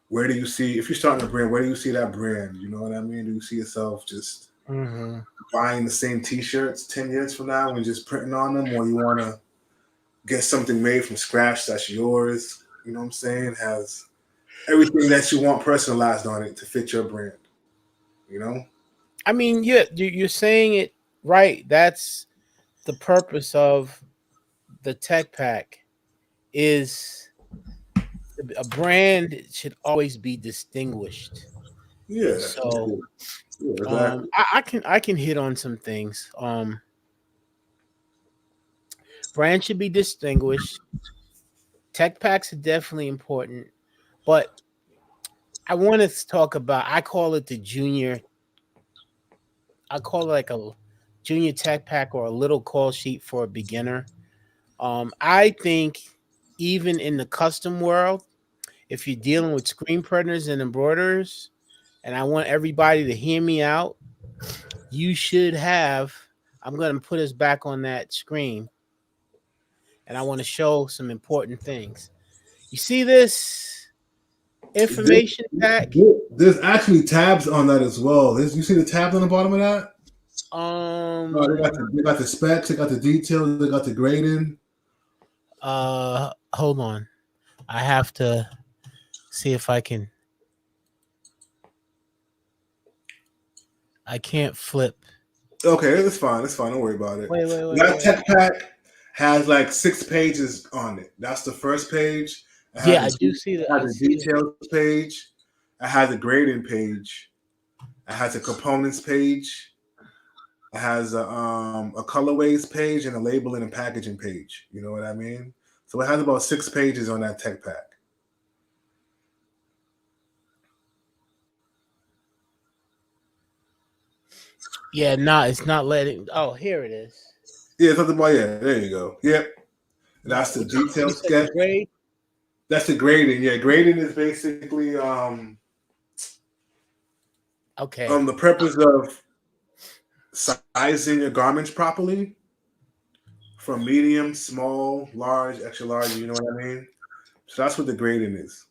where do you see if you're starting a brand? Where do you see that brand? You know what I mean? Do you see yourself just Mm-hmm. buying the same T-shirts 10 years from now and just printing on them, or you want to get something made from scratch that's yours? You know what I'm saying? Has everything that you want personalized on it to fit your brand. You know? I mean, yeah, you're saying it right. That's the purpose of the tech pack. Is a brand should always be distinguished. Yeah. So Yeah. Exactly. I can hit on some things. Brand should be distinguished. Tech packs are definitely important, but I want to talk about. I call it the junior. I call it like a junior tech pack or a little call sheet for a beginner. I think even in the custom world, if you're dealing with screen printers and embroiderers, and I want everybody to hear me out, you should have. I'm going to put us back on that screen, and I want to show some important things. You see this information pack? There's actually tabs on that as well. You see the tabs on the bottom of that? No, Um, they got the specs, they got the details, they got the grading. hold on. I have to see if I can. I can't flip. Okay, it's fine. It's fine. Don't worry about it. Wait, wait, wait, That wait. tech pack has like 6 pages on it. That's the first page. Yeah, I do see It that. has I a see it. details page. It has a grading page. It has a components page. It has a colorways page and a labeling and packaging page. You know what I mean? So it has about 6 pages on that tech pack. Yeah, nah, it's not letting. Oh, here it is. Yeah, it's nothing about yeah. There you go. Yep, No, that's the you detail said the sketch. grade. That's the grading. Yeah, grading is basically Okay. the purpose of sizing your garments properly from medium, small, large, extra large. You know what I mean? So that's what the grading is.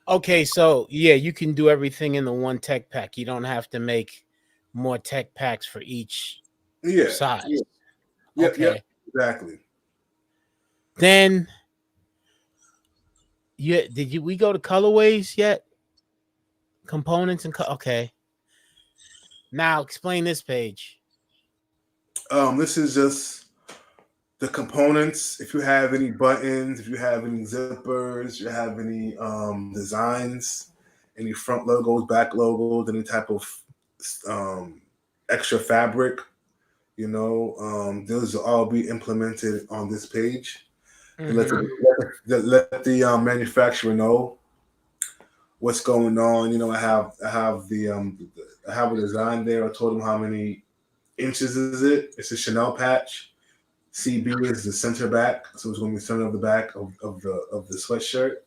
Okay, so yeah, you can do everything in the one tech pack. You don't have to make more tech packs for each Yeah. size. Yeah. Yep. Yep. Okay. Exactly. Then we go to colorways yet? Components and okay. Now explain this page. This is just the components. If you have any buttons, if you have any zippers, you have any designs, any front logos, back logos, any type of um, extra fabric, those will all be implemented on this page. To let Mm-hmm. let the manufacturer know what's going on. I have a design there. I told them how many inches is it. It's a Chanel patch. CB is the center back, so it's going to be center of the back of the sweatshirt.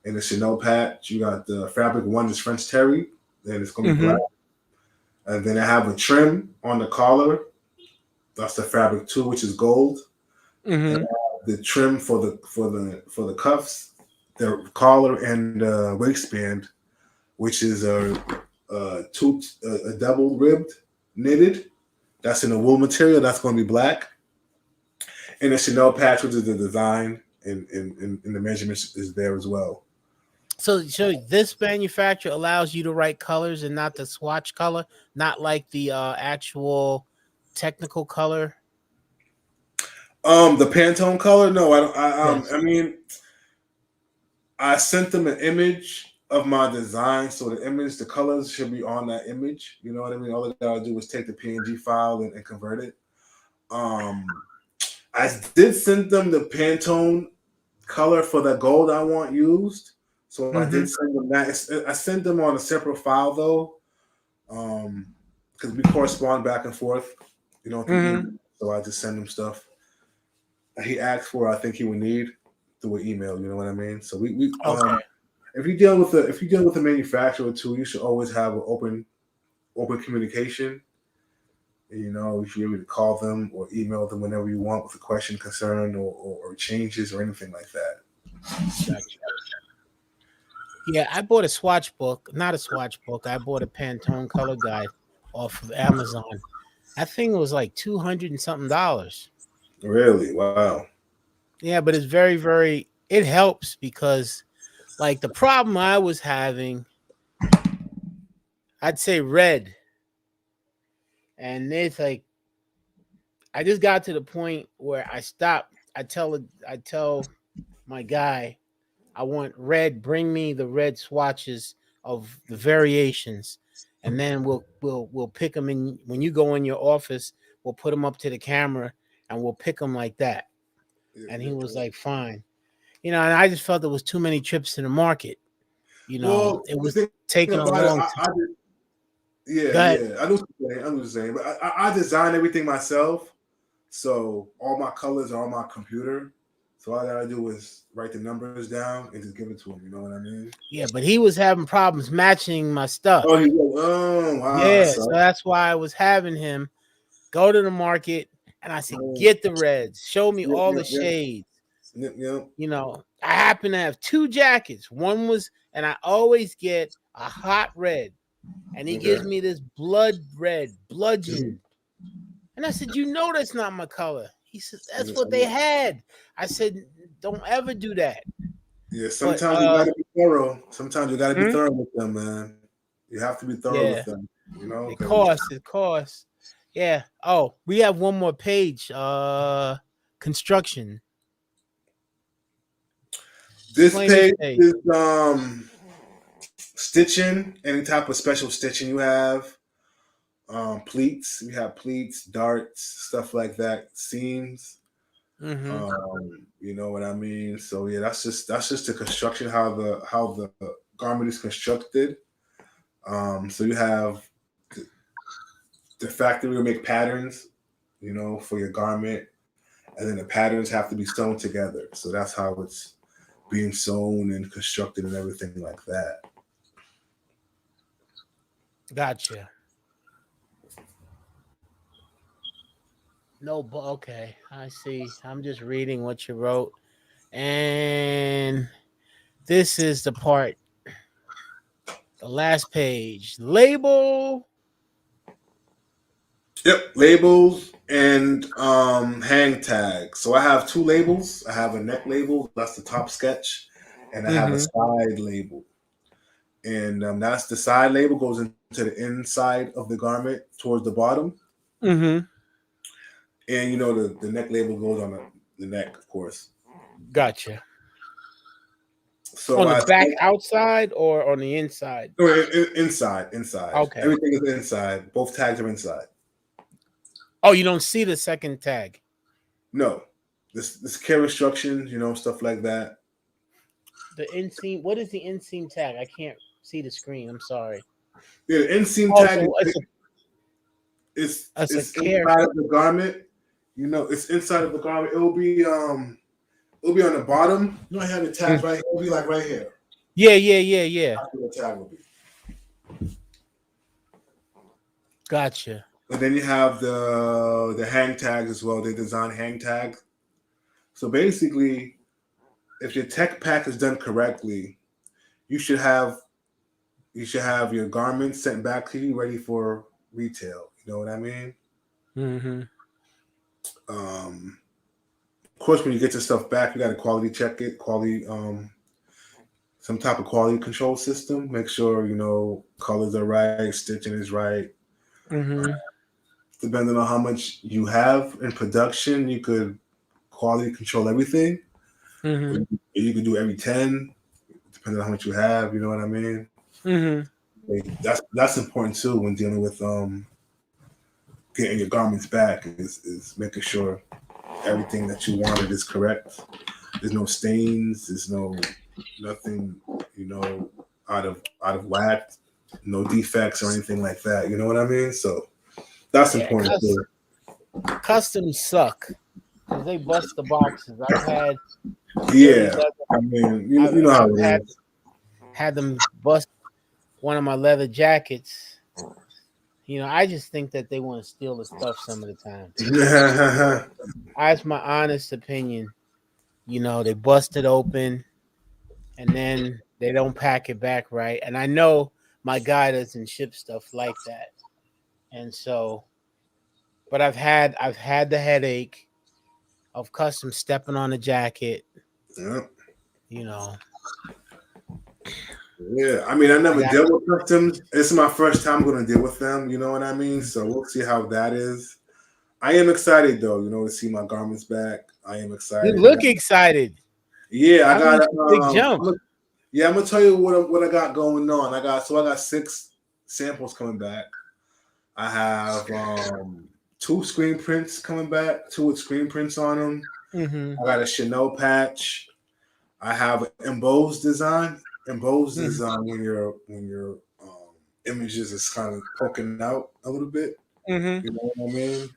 And the Chanel patch, you got the fabric one is French terry, and it's going to be black. Mm-hmm. And then I have a trim on the collar. That's the fabric two, which is gold. And Mm-hmm. the trim for the cuffs, the collar and waistband, which is a double ribbed knitted. That's in a wool material. That's going to be black. And the Chanel patch, which is the design and the measurements is there as well. So this manufacturer allows you to write colors and not the swatch color, not like the actual technical color. The Pantone color, no, I don't. Yes. I mean, I sent them an image of my design, so the colors should be on that image. You know what I mean? All they gotta do is take the PNG file and convert it. I did send them the Pantone color for the gold I want used. So I did send them that. I sent them on a separate file though, because we correspond back and forth, through email. So I just send him stuff he asked for. I think he would need through an email. You know what I mean? So we Okay. if you deal with a manufacturer too, you should always have an open communication. You should be able to call them or email them whenever you want with a question, concern, or changes or anything like that. Gotcha. Yeah, I bought a swatch book, not a swatch book. I bought a Pantone color guide off of Amazon. That thing was like $200 and something. Really? Wow. Yeah, but it's very, very. It helps because, like, the problem I was having, I'd say red, and it's like I just got to the point where I stopped. I tell my guy, I want red. Bring me the red swatches of the variations, and then we'll pick them in. When you go in your office, we'll put them up to the camera, and we'll pick them like that. And he was like, "Fine," and I just felt there was too many trips to the market. Well, It the was thing taking a about it, long time. Go ahead. yeah, I know what you're saying. I know what you're saying, but I design everything myself, so all my colors are on my computer. So all I gotta do is write the numbers down and just give it to him. You know what I mean? Yeah, but he was having problems matching my stuff. Oh, wow, Yeah, that so sucks. that's why I was having him go to the market, and I said, Oh, "Get the reds. Show me yep, all yep, the yep, shades." yep, yep. I happen to have two jackets. One was, and I always get a hot red, and he gives Okay. me this blood red, Mhm. bludgeon. And I said, that's not my color. He said, that's what they Yeah, had. I said, don't ever do that. yeah, But sometimes you gotta be thorough. Sometimes you gotta be hmm? thorough with them, man. You have to be thorough with Yeah, them, it because costs. It costs. Yeah. Oh, we have one more page. Construction. this Explain this page page. is stitching, any type of special stitching you have. Pleats, we have pleats, darts, stuff like that, seams. Mm-hmm. You know what I mean? So yeah, that's just the construction, how the garment is constructed. So you have the factory will make patterns, for your garment, and then the patterns have to be sewn together. So that's how it's being sewn and constructed and everything like that. Gotcha. No, but okay. I see. I'm just reading what you wrote. And this is the part, the last page. Label. Yep, labels and hang tags. So I have two labels. I have a neck label, that's the top sketch, and I have a Mm-hmm. side label. And that's the side label goes into the inside of the garment towards the bottom, Mm-hmm. and the neck label goes on the neck, of course. Gotcha. So On the I back outside or on the inside? inside. Okay. Everything is inside. Both tags are inside. Oh, you don't see the second tag. No, this care instructions, stuff like that. The inseam. What is the inseam tag? I can't see the screen. I'm sorry. Yeah, the inseam Oh, tag so is it's a is care. inside of the garment. It's inside of the garment. It'll be on the bottom. I have the tags right here. It'll be like right here. Yeah, yeah, yeah, yeah. That's where the tag will be. Gotcha. And then you have the hang tags as well. They design hang tags. So basically, if your tech pack is done correctly, you should have your garments sent back to you ready for retail. You know what I mean? Mm-hmm. Of course, when you get your stuff back, you got to quality check it, some type of quality control system. Make sure colors are right, stitching is right. Mm-hmm. Depending on how much you have in production, you could quality control everything. Mm-hmm. You could do every 10, depending on how much you have. You know what I mean? Mm-hmm. That's important too when dealing with getting your garments back. Is making sure everything that you wanted is correct. There's no stains. There's nothing out of whack. No defects or anything like that. You know what I mean? So that's Yeah, important too. customs suck because they bust the boxes. I've had Yeah, leather, I mean, I've, you know how I've it is. had them bust one of my leather jackets. I just think that they want to steal the stuff some of the time. That's my honest opinion. They bust it open and then they don't pack it back right. And I know my guy doesn't ship stuff like that. And so, but I've had the headache of custom stepping on a jacket. Yeah. You know, Yeah, I mean, I I never got dealt with customs. This is my first time going to deal with them. You know what I mean? So we'll see how that is. I am excited though, to see my garments back. I am you excited. look excited. Yeah, I I mean, got. it's a big jump. Yeah, I'm gonna tell you what I got going on. I got 6 samples coming back. I have 2 screen prints coming back, 2 with screen prints on them. Mm-hmm. I got a Chanel patch. I have an embossed design. Embossed is when your images is kind of poking out a little bit. Mm-hmm. You know what I mean?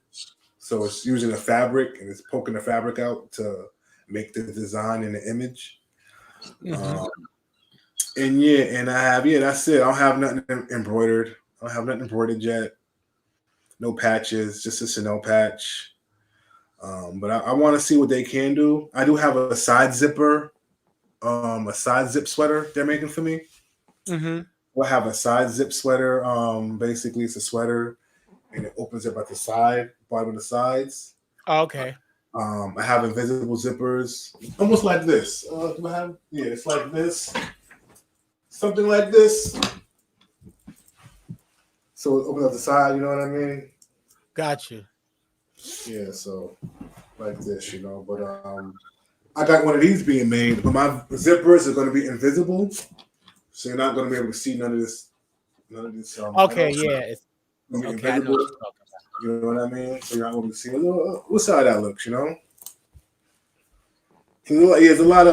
So it's using a fabric and it's poking the fabric out to make the design in the image. Mm-hmm. Um, and and that's it. I don't have nothing embroidered. I don't have nothing embroidered yet. No patches, just a Chanel patch. But I want to see what they can do. I do have a side zipper, a side zip sweater they're making for me. Mm-hmm. We'll have a side zip sweater. Basically, it's a sweater and it opens up at the side, bottom of the sides. Okay. I have invisible zippers, almost like this. Do I have? Yeah, it's like this, something like this. So it opens up the side. You know what I mean? Got you. Yeah. So like this, But I got one of these being made, but my zippers are going to be invisible, so you're not going to be able to see none of this. None of this. Okay. Yeah. Okay. I know Invisible. what you're talking about. You know what I mean? So you're not able to see. What side that looks, There's a lot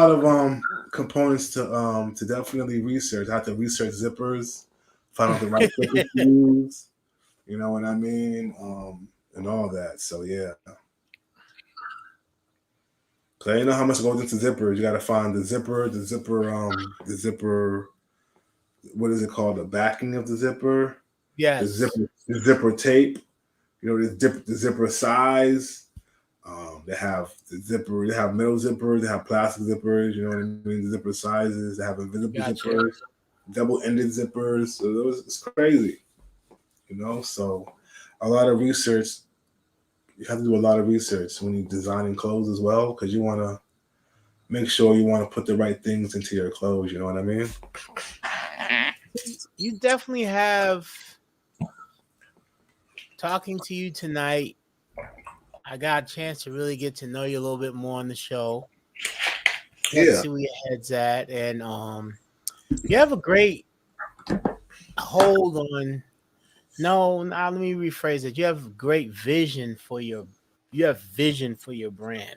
of components to definitely research. I have to research zippers, find out the right zippers to use. You know what I mean? And all that. So yeah. Cause I didn't know how much goes into zippers. You got to find the zipper. What is it called? The backing of the zipper, Yes. the zipper tape. The zipper size. They have the zipper. They have metal zippers. They have plastic zippers. You know what I mean? The zipper sizes. They have invisible Gotcha. zippers, double-ended zippers. So it's crazy. So a lot of research. You have to do a lot of research when you're designing clothes as well, because you want to make sure you want to put the right things into your clothes. You know what I mean? You definitely have. Talking to you tonight, I got a chance to really get to know you a little bit more on the show. Yeah. See where your head's at, and you have a great hold on. No, now let me rephrase it. You have great vision for your. You have vision for your brand.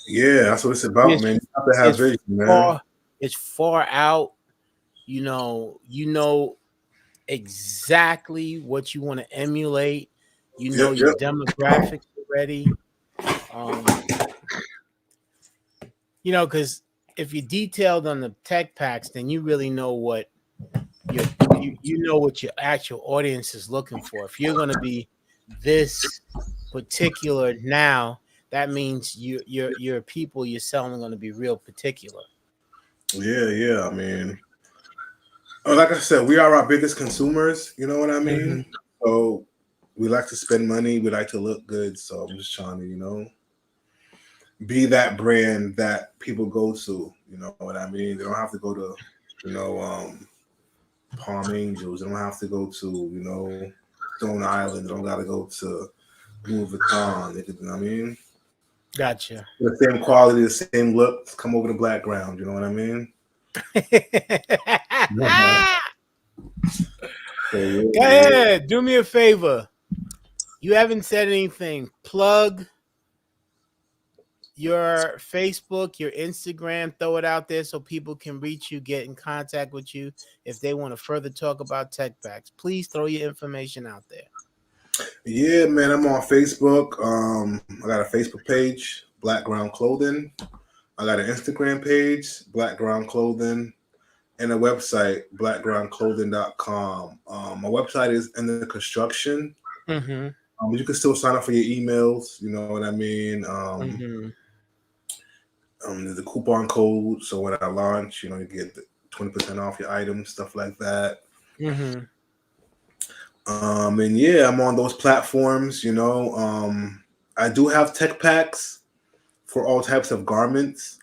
Yeah, that's what it's about, man. You have to have vision, man. It's far out. You know exactly what you want to emulate. Your Yep. demographics already. Because if you're detailed on the tech packs, then you really know what you know what your actual audience is looking for. If you're going to be this particular now, that means your people you're selling are going to be real particular. Yeah. I mean, like I said, we are our biggest consumers. You know what I mean? So we like to spend money. We like to look good. So I'm just trying to, be that brand that people go to. You know what I mean? They don't have to go to, Palm Angels. They don't have to go to, Stone Island. They don't got to go to Louis Vuitton. They could, you know what I mean? Gotcha. The same quality, the same look, come over the black ground. You know what I mean? So, Go ahead, do me a favor. You haven't said anything. Plug your Facebook, your Instagram, throw it out there so people can reach you, get in contact with you if they want to further talk about techpacks. Please throw your information out there. Yeah, man, I'm on Facebook. I got a Facebook page, Black Ground Clothing. I got an Instagram page, Black Ground Clothing, and a website, blackgroundclothing.com. My website is in the construction. You can still sign up for your emails. You know what I mean? There's a coupon code, so when I launch, you get 20% off your items, stuff like that. And yeah, I'm on those platforms. I do have tech packs for all types of garments,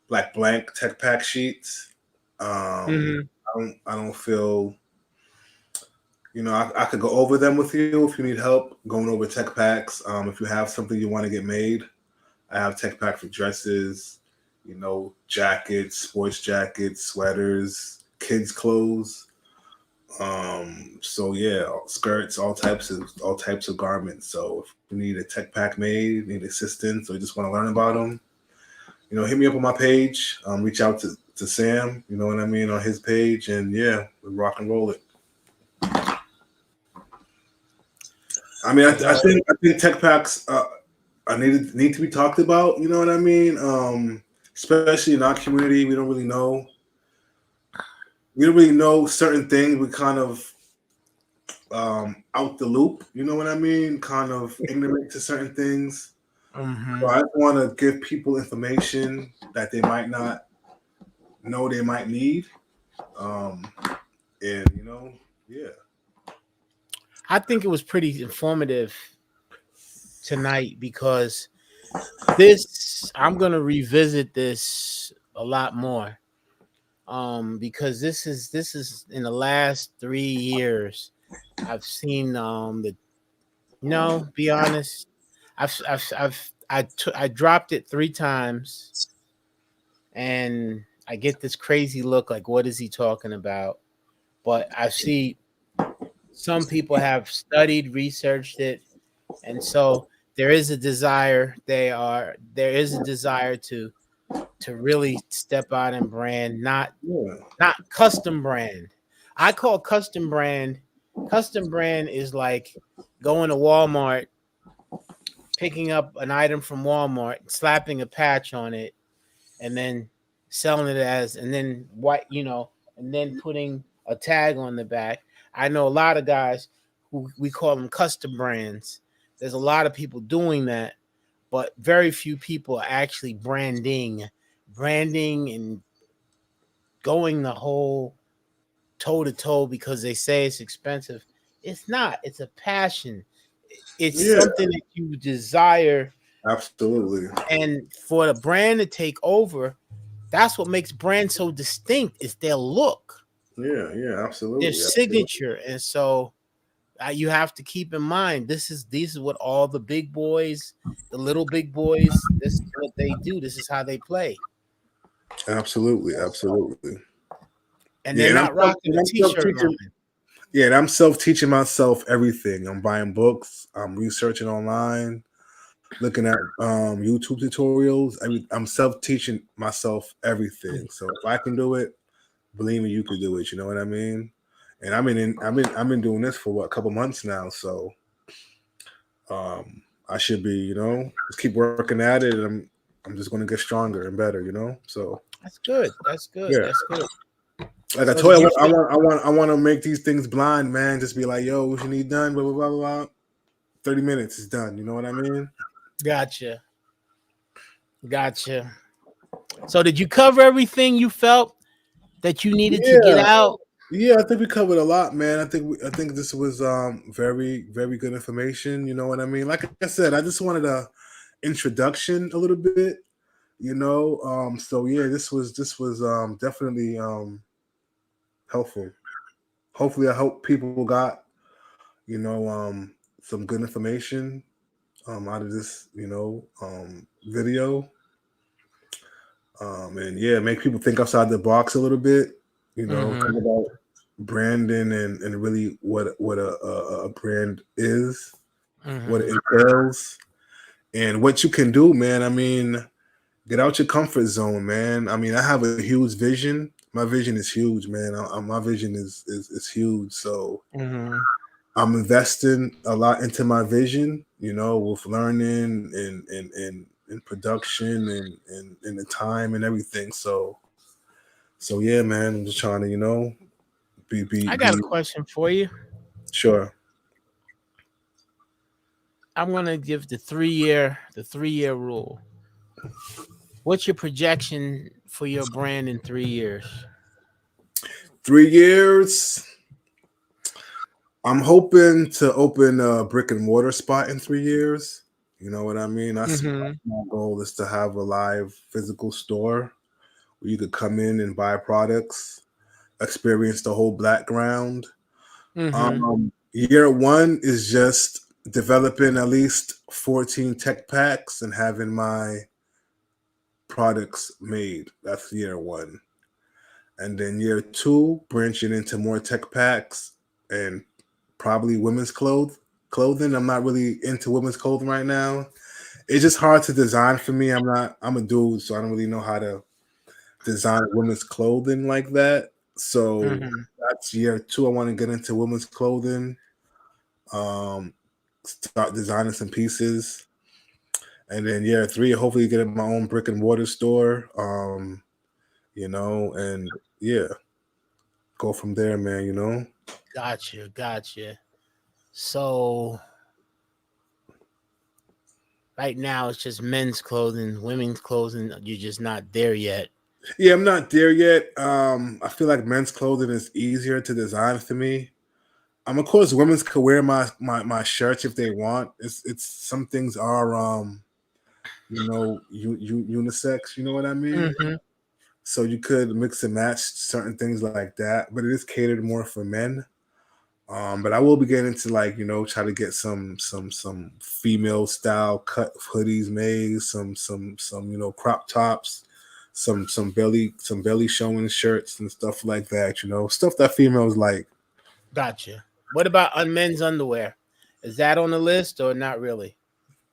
like blank tech pack sheets. I don't feel, I could go over them with you if you need help going over tech packs. If you have something you want to get made, I have tech pack for dresses, jackets, sports jackets, sweaters, kids' clothes. So yeah, skirts, all types of garments. So if you need a tech pack made, need assistance, or you just want to learn about them, hit me up on my page. Reach out to Sam, you know what I mean, on his page, and yeah, we rock and roll it. I mean, I think tech packs need to be talked about. You know what I mean? Especially in our community, we don't really know. We don't really know certain things. We kind of out the loop. You know what I mean? Kind of ignorant to certain things. So I want to give people information that they might not know they might need. And yeah. I think it was pretty informative tonight because I'm going to revisit this a lot more. Because this is in the last 3 years, I've seen be honest, I dropped it 3 times, and I get this crazy look like, what is he talking about? But I see some people have studied, researched it, and so there is a desire. There is a desire to really step out and brand, not custom brand. I call custom brand is like going to Walmart, picking up an item from Walmart, slapping a patch on it, and then selling it and then putting a tag on the back. I know a lot of guys who we call them custom brands. There's a lot of people doing that, but very few people are actually branding and going the whole toe to toe because they say it's expensive. It's not. It's a passion. It's something that you desire. Absolutely. And for the brand to take over, that's what makes brands so distinct is their look. Yeah, absolutely. Their signature. And so you have to keep in mind, these is what all the big boys, the little big boys, this is what they do. This is how they play. Absolutely. And they're not rocking a t-shirt line. Yeah, and I'm self-teaching myself everything. I'm buying books. I'm researching online, looking at YouTube tutorials. I'm self-teaching myself everything. So if I can do it, believe me, you can do it. You know what I mean? And I've been doing this for a couple months now. So I should be, just keep working at it, and I'm just going to get stronger and better. So that's good. Yeah. That's good. Like I told you, I want to make these things blind, man. Just be like, yo, what you need done, blah, blah, blah, blah. 30 minutes is done. You know what I mean? Gotcha. Gotcha. So did you cover everything you felt that you needed to get Yeah, out? yeah. I think we covered a lot, man. I think this was very very good information. You know what I mean? Like I said, I just wanted a introduction a little bit. You know, so yeah, this was definitely helpful. Hopefully, I hope people got you know some good information out of this video. And yeah, make people think outside the box a little bit. You know, Mm-hmm. think about branding and really what a brand is, what it Mm-hmm. entails, and what you can do, man. I mean, get out your comfort zone, man. I mean, I have a huge vision. My vision is huge, man. My vision is huge. So Mm-hmm. I'm investing a lot into my vision, you know, with learning and production and the time and everything. So yeah, man, I'm just trying to, I got a be question for you. sure. I'm gonna give the 3-year rule. What's your projection for your brand in 3 years? 3 years. I'm hoping to open a brick and mortar spot in 3 years. You know what I mean? Mm-hmm. My goal is to have a live physical store where you could come in and buy products, experience the whole background. Mm-hmm. Year one is just developing at least 14 tech packs and having my products made. That's year one. And then year two, branching into more tech packs and probably clothing. I'm not really into women's clothing right now. It's just hard to design for me. I'm a dude, so I don't really know how to design women's clothing like that. So Mm-hmm. that's year two. I want to get into women's clothing. Um, Start designing some pieces, and then year three, hopefully get my own brick and mortar store. And yeah, go from there, man. Gotcha. Gotcha. So right now it's just men's clothing, women's clothing. You're just not there yet. Yeah, I'm not there yet. I feel like men's clothing is easier to design for me. Of course, women's could wear my shirts if they want. It's some things are unisex. You know what I mean? Mm-hmm. So you could mix and match certain things like that, but it is catered more for men. But I will be getting into try to get some female style cut hoodies made, some crop tops, some belly showing shirts and stuff like that. Stuff that females like. Gotcha. What about men's underwear? Is that on the list or not really?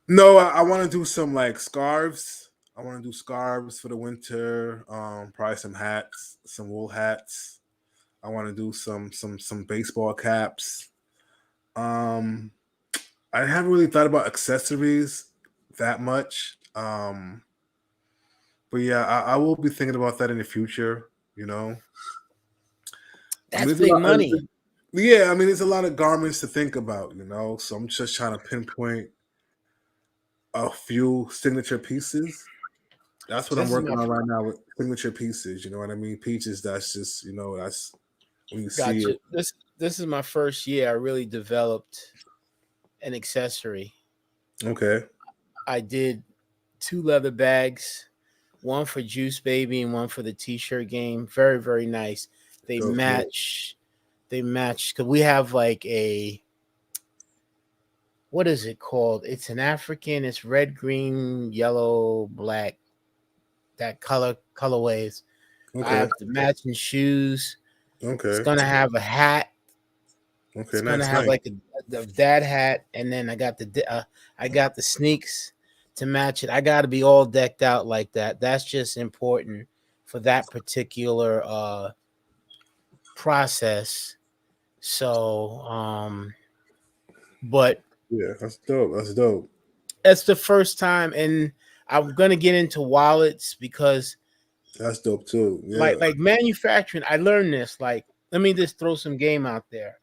No, I want to do some like scarves. I want to do scarves for the winter. Probably some hats, some wool hats. I want to do some baseball caps. Um, I haven't really thought about accessories that much. But yeah, I will be thinking about that in the future. You know, I mean, That's big money. yeah, I mean, there's a lot of garments to think about. So I'm just trying to pinpoint a few signature pieces. That's what I'm This is working my on right now with signature pieces. You know what I mean? Pieces. That's just that's when you see gotcha. it. This is my first year I really developed an accessory. Okay. I did 2 leather bags, one for Juice Baby and one for the T-shirt game. Very, very nice. They Dope. Dope. match. They match because we have like a, what is it called? It's an African. It's red, green, yellow, black. That colorways. I Okay. have the matching shoes. It's Okay. gonna have a hat. Okay. It's gonna Nice. have Nice. like the dad hat, and then I got the sneaks to match it. I got to be all decked out like that. That's just important for that particular process. So, but Yeah. That's dope. That's dope. that's the first time, and I'm gonna get into wallets because, That's dope too. like, Yeah. manufacturing. I learned this. Like, let me just throw some game out there.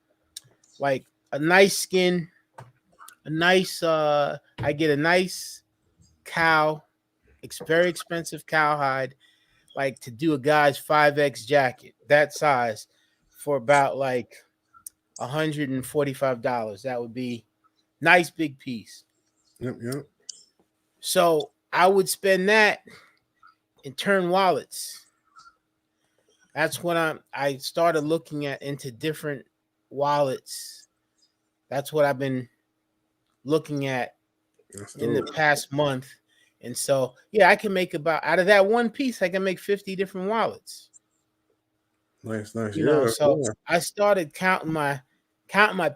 Like a nice skin, a nice. I get a nice cow, very expensive cowhide, like to do a guy's 5X jacket, that size, for about like $145. That would be nice big piece. Yep, yep. So I would spend that and turn wallets. That's when I started looking at into different wallets. That's what I've been looking at That's in the dope. past month. And so yeah, I can make about, out of that one piece, I can make 50 different wallets. Nice, nice. You know, Yeah, so yeah. I started counting my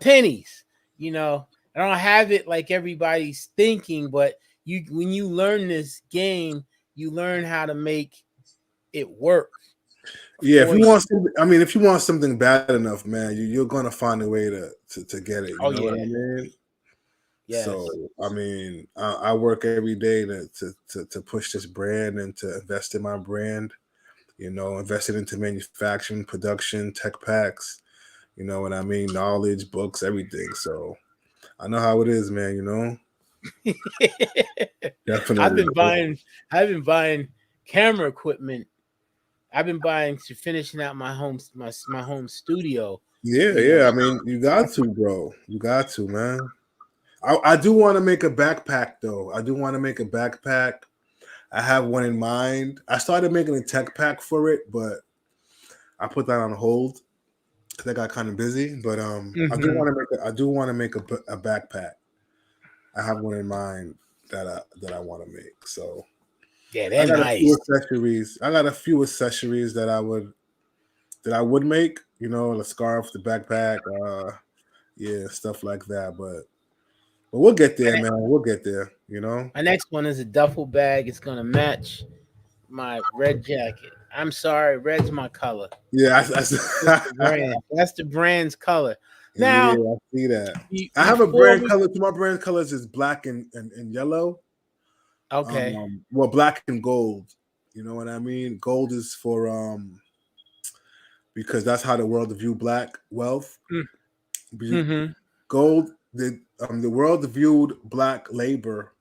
pennies. You know, I don't have it like everybody's thinking, but you, when you learn this game, you learn how to make it work Yeah, if for you you. want something, I mean, if you want something bad enough, man, you're gonna find a way to get it. You Oh know what I yeah, mean? So, yes, I mean, I work every day to push this brand and to invest in my brand. You know, invested into manufacturing, production, tech packs. You know what I mean? Knowledge, books, everything. So I know how it is, man. You know, I've definitely. been buying. I've been buying camera equipment. I've been buying to finishing out my home studio. Yeah, You know, yeah. I mean, you got to, bro. You got to, man. I do want to make a backpack though. I do want to make a backpack. I have one in mind. I started making a tech pack for it, but I put that on hold because I got kind of busy. But hmm I do want to make a backpack. I have one in mind that I want to make. So yeah, I they're got a few nice. accessories. I got a few accessories that I would make. You know, the scarf, the backpack, yeah, stuff like that. But we'll get there, man. We'll get there. You know. My next one is a duffel bag. It's gonna match my red jacket. I'm sorry, red's my color. Yeah, It's the brand. That's the brand's color. yeah, Now, I see that. I have a before brand we, color. My brand colors is black and yellow. okay, Well, black and gold. You know what I mean? Gold is for because that's how the world view black wealth. mm-hmm, Gold, the world viewed black labor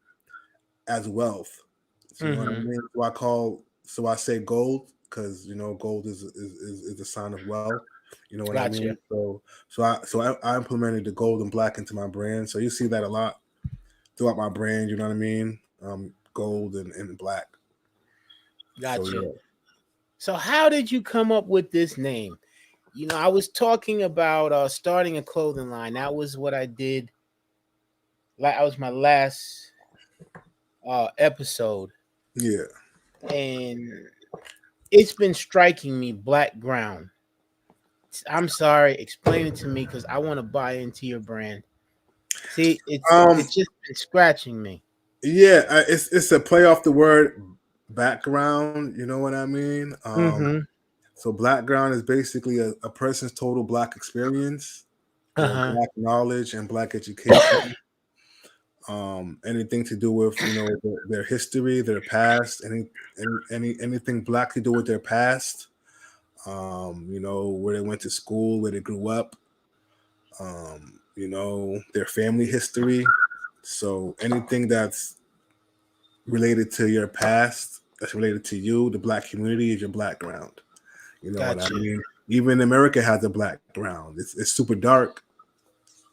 as wealth. So, you know what I mm-hmm, mean? So I say gold because you know gold is a sign of wealth. You know what I gotcha, mean? So I implemented the gold and black into my brand. So you see that a lot throughout my brand. You know what I mean? Gold and black. So gotcha. yeah, So, how did you come up with this name? You know, I was talking about starting a clothing line. That was what I did. Like, that was my last episode, yeah. and it's been striking me black ground. I'm sorry, explain it to me because I want to buy into your brand. See, Um, it's just been scratching me. yeah. It's a play off the word background. You know what I mean? Mm-hmm. So background is basically a person's total black experience, their Uh-huh. black knowledge and black education. Anything to do with their history, their past, anything black to do with their past. Where they went to school, where they grew up. Their family history. So anything that's related to your past, that's related to you, the black community, is your background. You know what I Gotcha. mean? Even America has a black ground. It's super dark.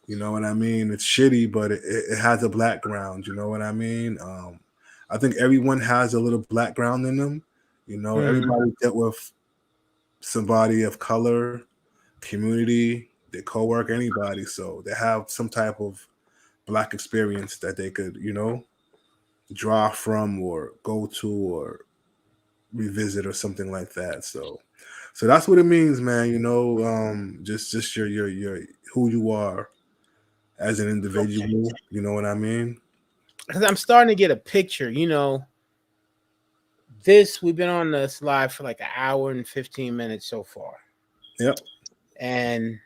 You know what I mean? It's shitty, but it has a black ground. You know what I mean? I think everyone has a little black ground in them. You know, Mm-hmm. everybody dealt with somebody of color, community, their coworker, anybody. So they have some type of black experience that they could, draw from or go to or revisit or something like that. So that's what it means, man. Just your who you are as an Okay. individual. You know what I mean? Because I'm starting to get a picture. You know, this we've been on this live for like an hour and 15 minutes so far, Yep. and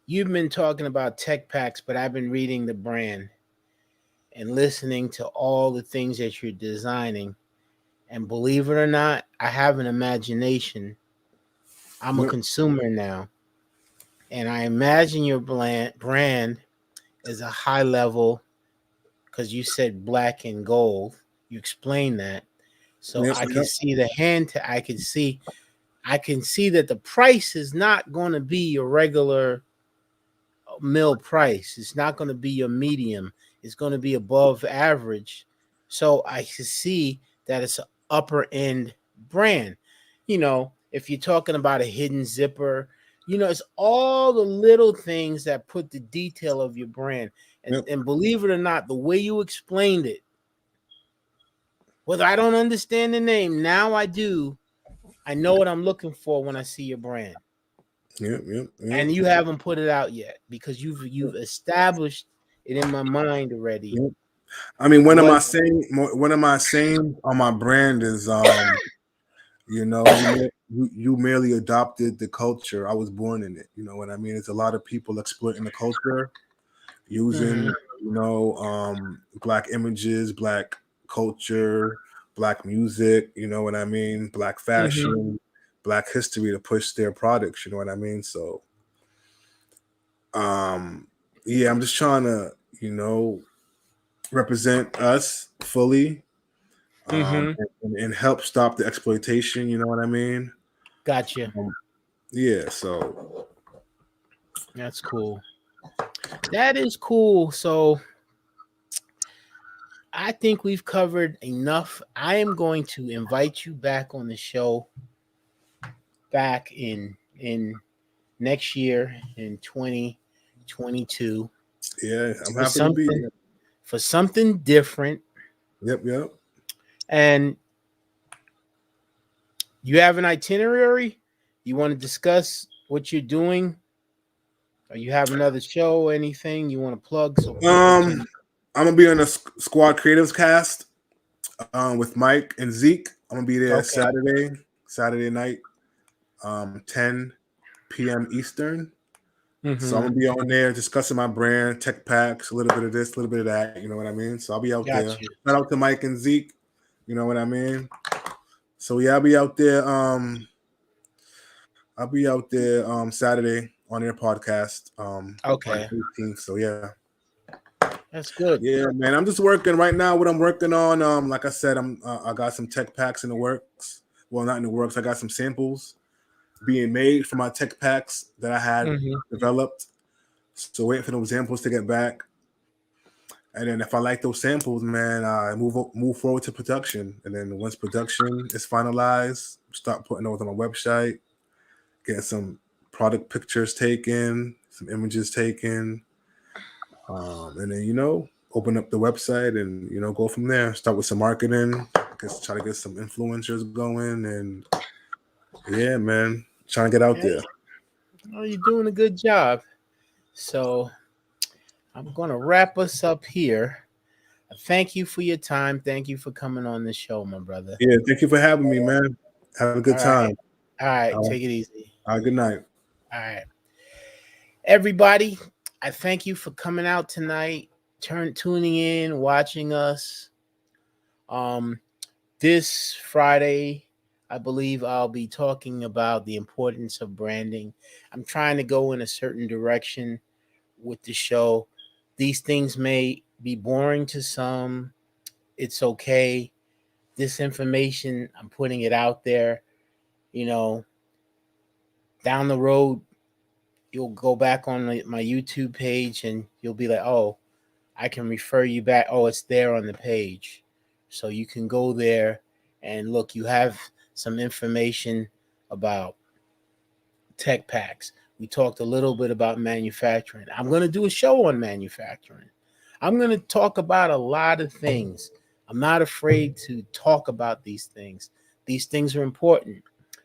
you've been talking about tech packs, but I've been reading the brand and listening to all the things that you're designing. And believe it or not, I have an imagination. I'm a Yep. consumer now, and I imagine your brand as a high level because you said black and gold. You explained that, so Yep, I can yep, see the I can see that the price is not going to be your regular mill price. It's not going to be your medium. It's going to be above average. So I can see that it's an upper end brand. If you're talking about a hidden zipper, it's all the little things that put the detail of your brand. And, yep, and believe it or not, the way you explained it, whether I don't understand the name, now I do. I know what I'm looking for when I see your brand. yep, yep, yep, And you haven't put it out yet because you've established it in my mind already. yep. I mean, What? one of my saying on my brand is, you merely adopted the culture. I was born in it. You know what I mean? It's a lot of people exploiting the culture, using, Mm-hmm, black images, black culture, black music. You know what I mean? Black mm-hmm, fashion, black history to push their products. You know what I mean? So, um, yeah, I'm just trying to, represent us fully, mm-hmm. and help stop the exploitation. You know what I mean? Gotcha. Um, yeah. So That's cool. That is cool. So I think we've covered enough. I am going to invite you back on the show back in next year in 2022 yeah, I'm for happy to be something here. for something different. Yep, yep. And you have an itinerary? You want to discuss what you're doing? Or you have another show, anything you want to plug so people Um, can. I'm gonna be on the Squad Creatives cast, with Mike and Zeke. I'm gonna be there Okay. Saturday night, 10 p.m. Eastern. So I'm Mm-hmm. gonna be on there discussing my brand, tech packs, a little bit of this, a little bit of that. You know what I mean? So I'll be out there. Got you. Shout out to Mike and Zeke. You know what I mean? So yeah, I'll be out there. I'll be out there Saturday on their podcast on Okay. the 18th. So yeah. That's good. Yeah, man. I'm just working right now. What I'm working on, like I said, I got some tech packs in the works. Well, not in the works. I got some samples being made for my tech packs that I had Mm-hmm. developed. So waiting for those samples to get back. And then if I like those samples, man, I move forward to production. And then once production is finalized, start putting those on my website, getting some product pictures taken, some images taken, and then open up the website and go from there. Start with some marketing, try to get some influencers going, and yeah, man, trying to get out Hey, there. oh, you're doing a good job. So I'm gonna wrap us up here. Thank you for your time. Thank you for coming on the show, my brother. Yeah, thank you for having me, man. Have a good All time. right. All right. All right, Take it easy. good night. All right. Everybody, I thank you for coming out tonight, tuning in, watching us. Um, this Friday, I believe I'll be talking about the importance of branding. I'm trying to go in a certain direction with the show. These things may be boring to some. It's okay. This information, I'm putting it out there. You know, down the road, you'll go back on my YouTube page and you'll be like, oh, I can refer you back. Oh, it's there on the page. So you can go there and look, you have some information about tech packs. We talked a little bit about manufacturing. I'm going to do a show on manufacturing. I'm going to talk about a lot of things. I'm not afraid to talk about these things. These things are important.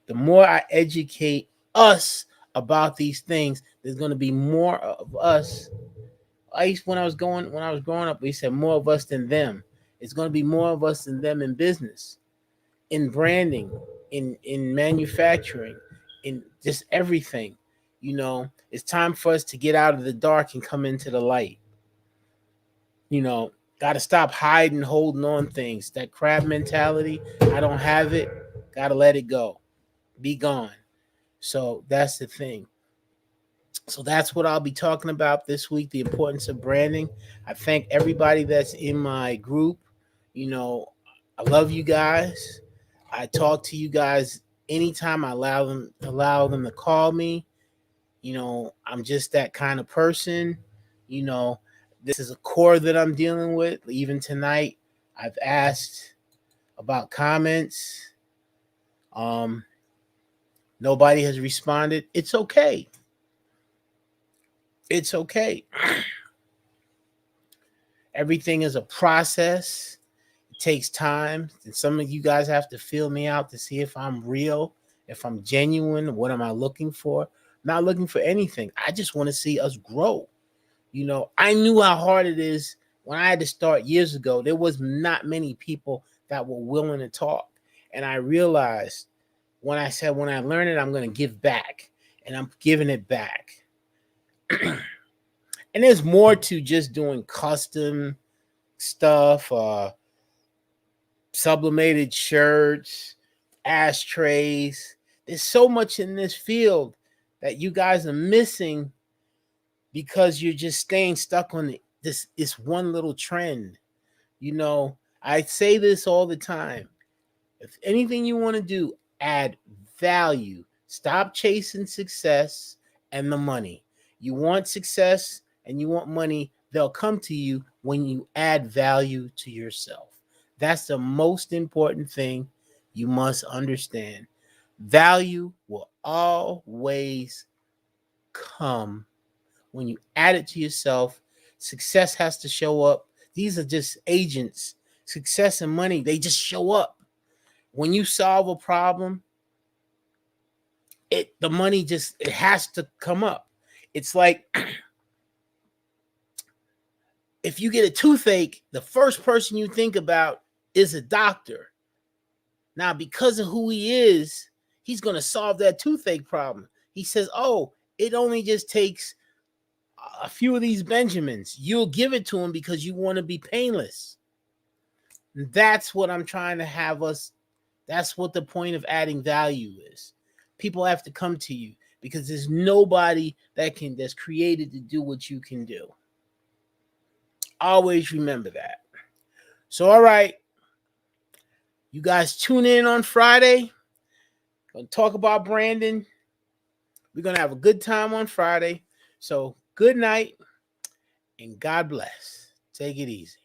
The more I educate us about these things, there's going to be more of us. When I was growing up, we said more of us than them. It's going to be more of us than them in business, in branding, in manufacturing, in just everything. It's time for us to get out of the dark and come into the light. Got to stop hiding, holding on things. That crab mentality, I don't have it. Got to let it go. Be gone. So that's the thing. So that's what I'll be talking about this week, the importance of branding. I thank everybody that's in my group. You know, I love you guys. I talk to you guys anytime I allow them to call me. You know, I'm just that kind of person. You know, this is a core that I'm dealing with. Even tonight, I've asked about comments. Um, Nobody has responded. It's okay. It's okay. Everything is a process. It takes time. And some of you guys have to feel me out to see if I'm real, if I'm genuine. What am I looking for? I'm not looking for anything. I just want to see us grow. You know, I knew how hard it is when I had to start years ago. There was not many people that were willing to talk. And I realized when I said, when I learn it, I'm going to give back. And I'm giving it back. And there's more to just doing custom stuff, sublimated shirts, ashtrays. There's so much in this field that you guys are missing because you're just staying stuck on this one little trend. You know, I say this all the time. If anything you want to do, add value. Stop chasing success and the money. You want success and you want money, they'll come to you when you add value to yourself. That's the most important thing you must understand. Value will always come when you add it to yourself. Success has to show up. These are just agents. Success and money, they just show up. When you solve a problem, the money just, it has to come up. It's like if you get a toothache, the first person you think about is a doctor. Now, because of who he is, he's going to solve that toothache problem. He says, oh, it only just takes a few of these Benjamins. You'll give it to him because you want to be painless. And that's what I'm trying to have us. That's what the point of adding value is. People have to come to you because there's nobody that's created to do what you can do. Always remember that. So, all right, you guys tune in on Friday. We're going to talk about branding. We're going to have a good time on Friday. So, good night and God bless. Take it easy.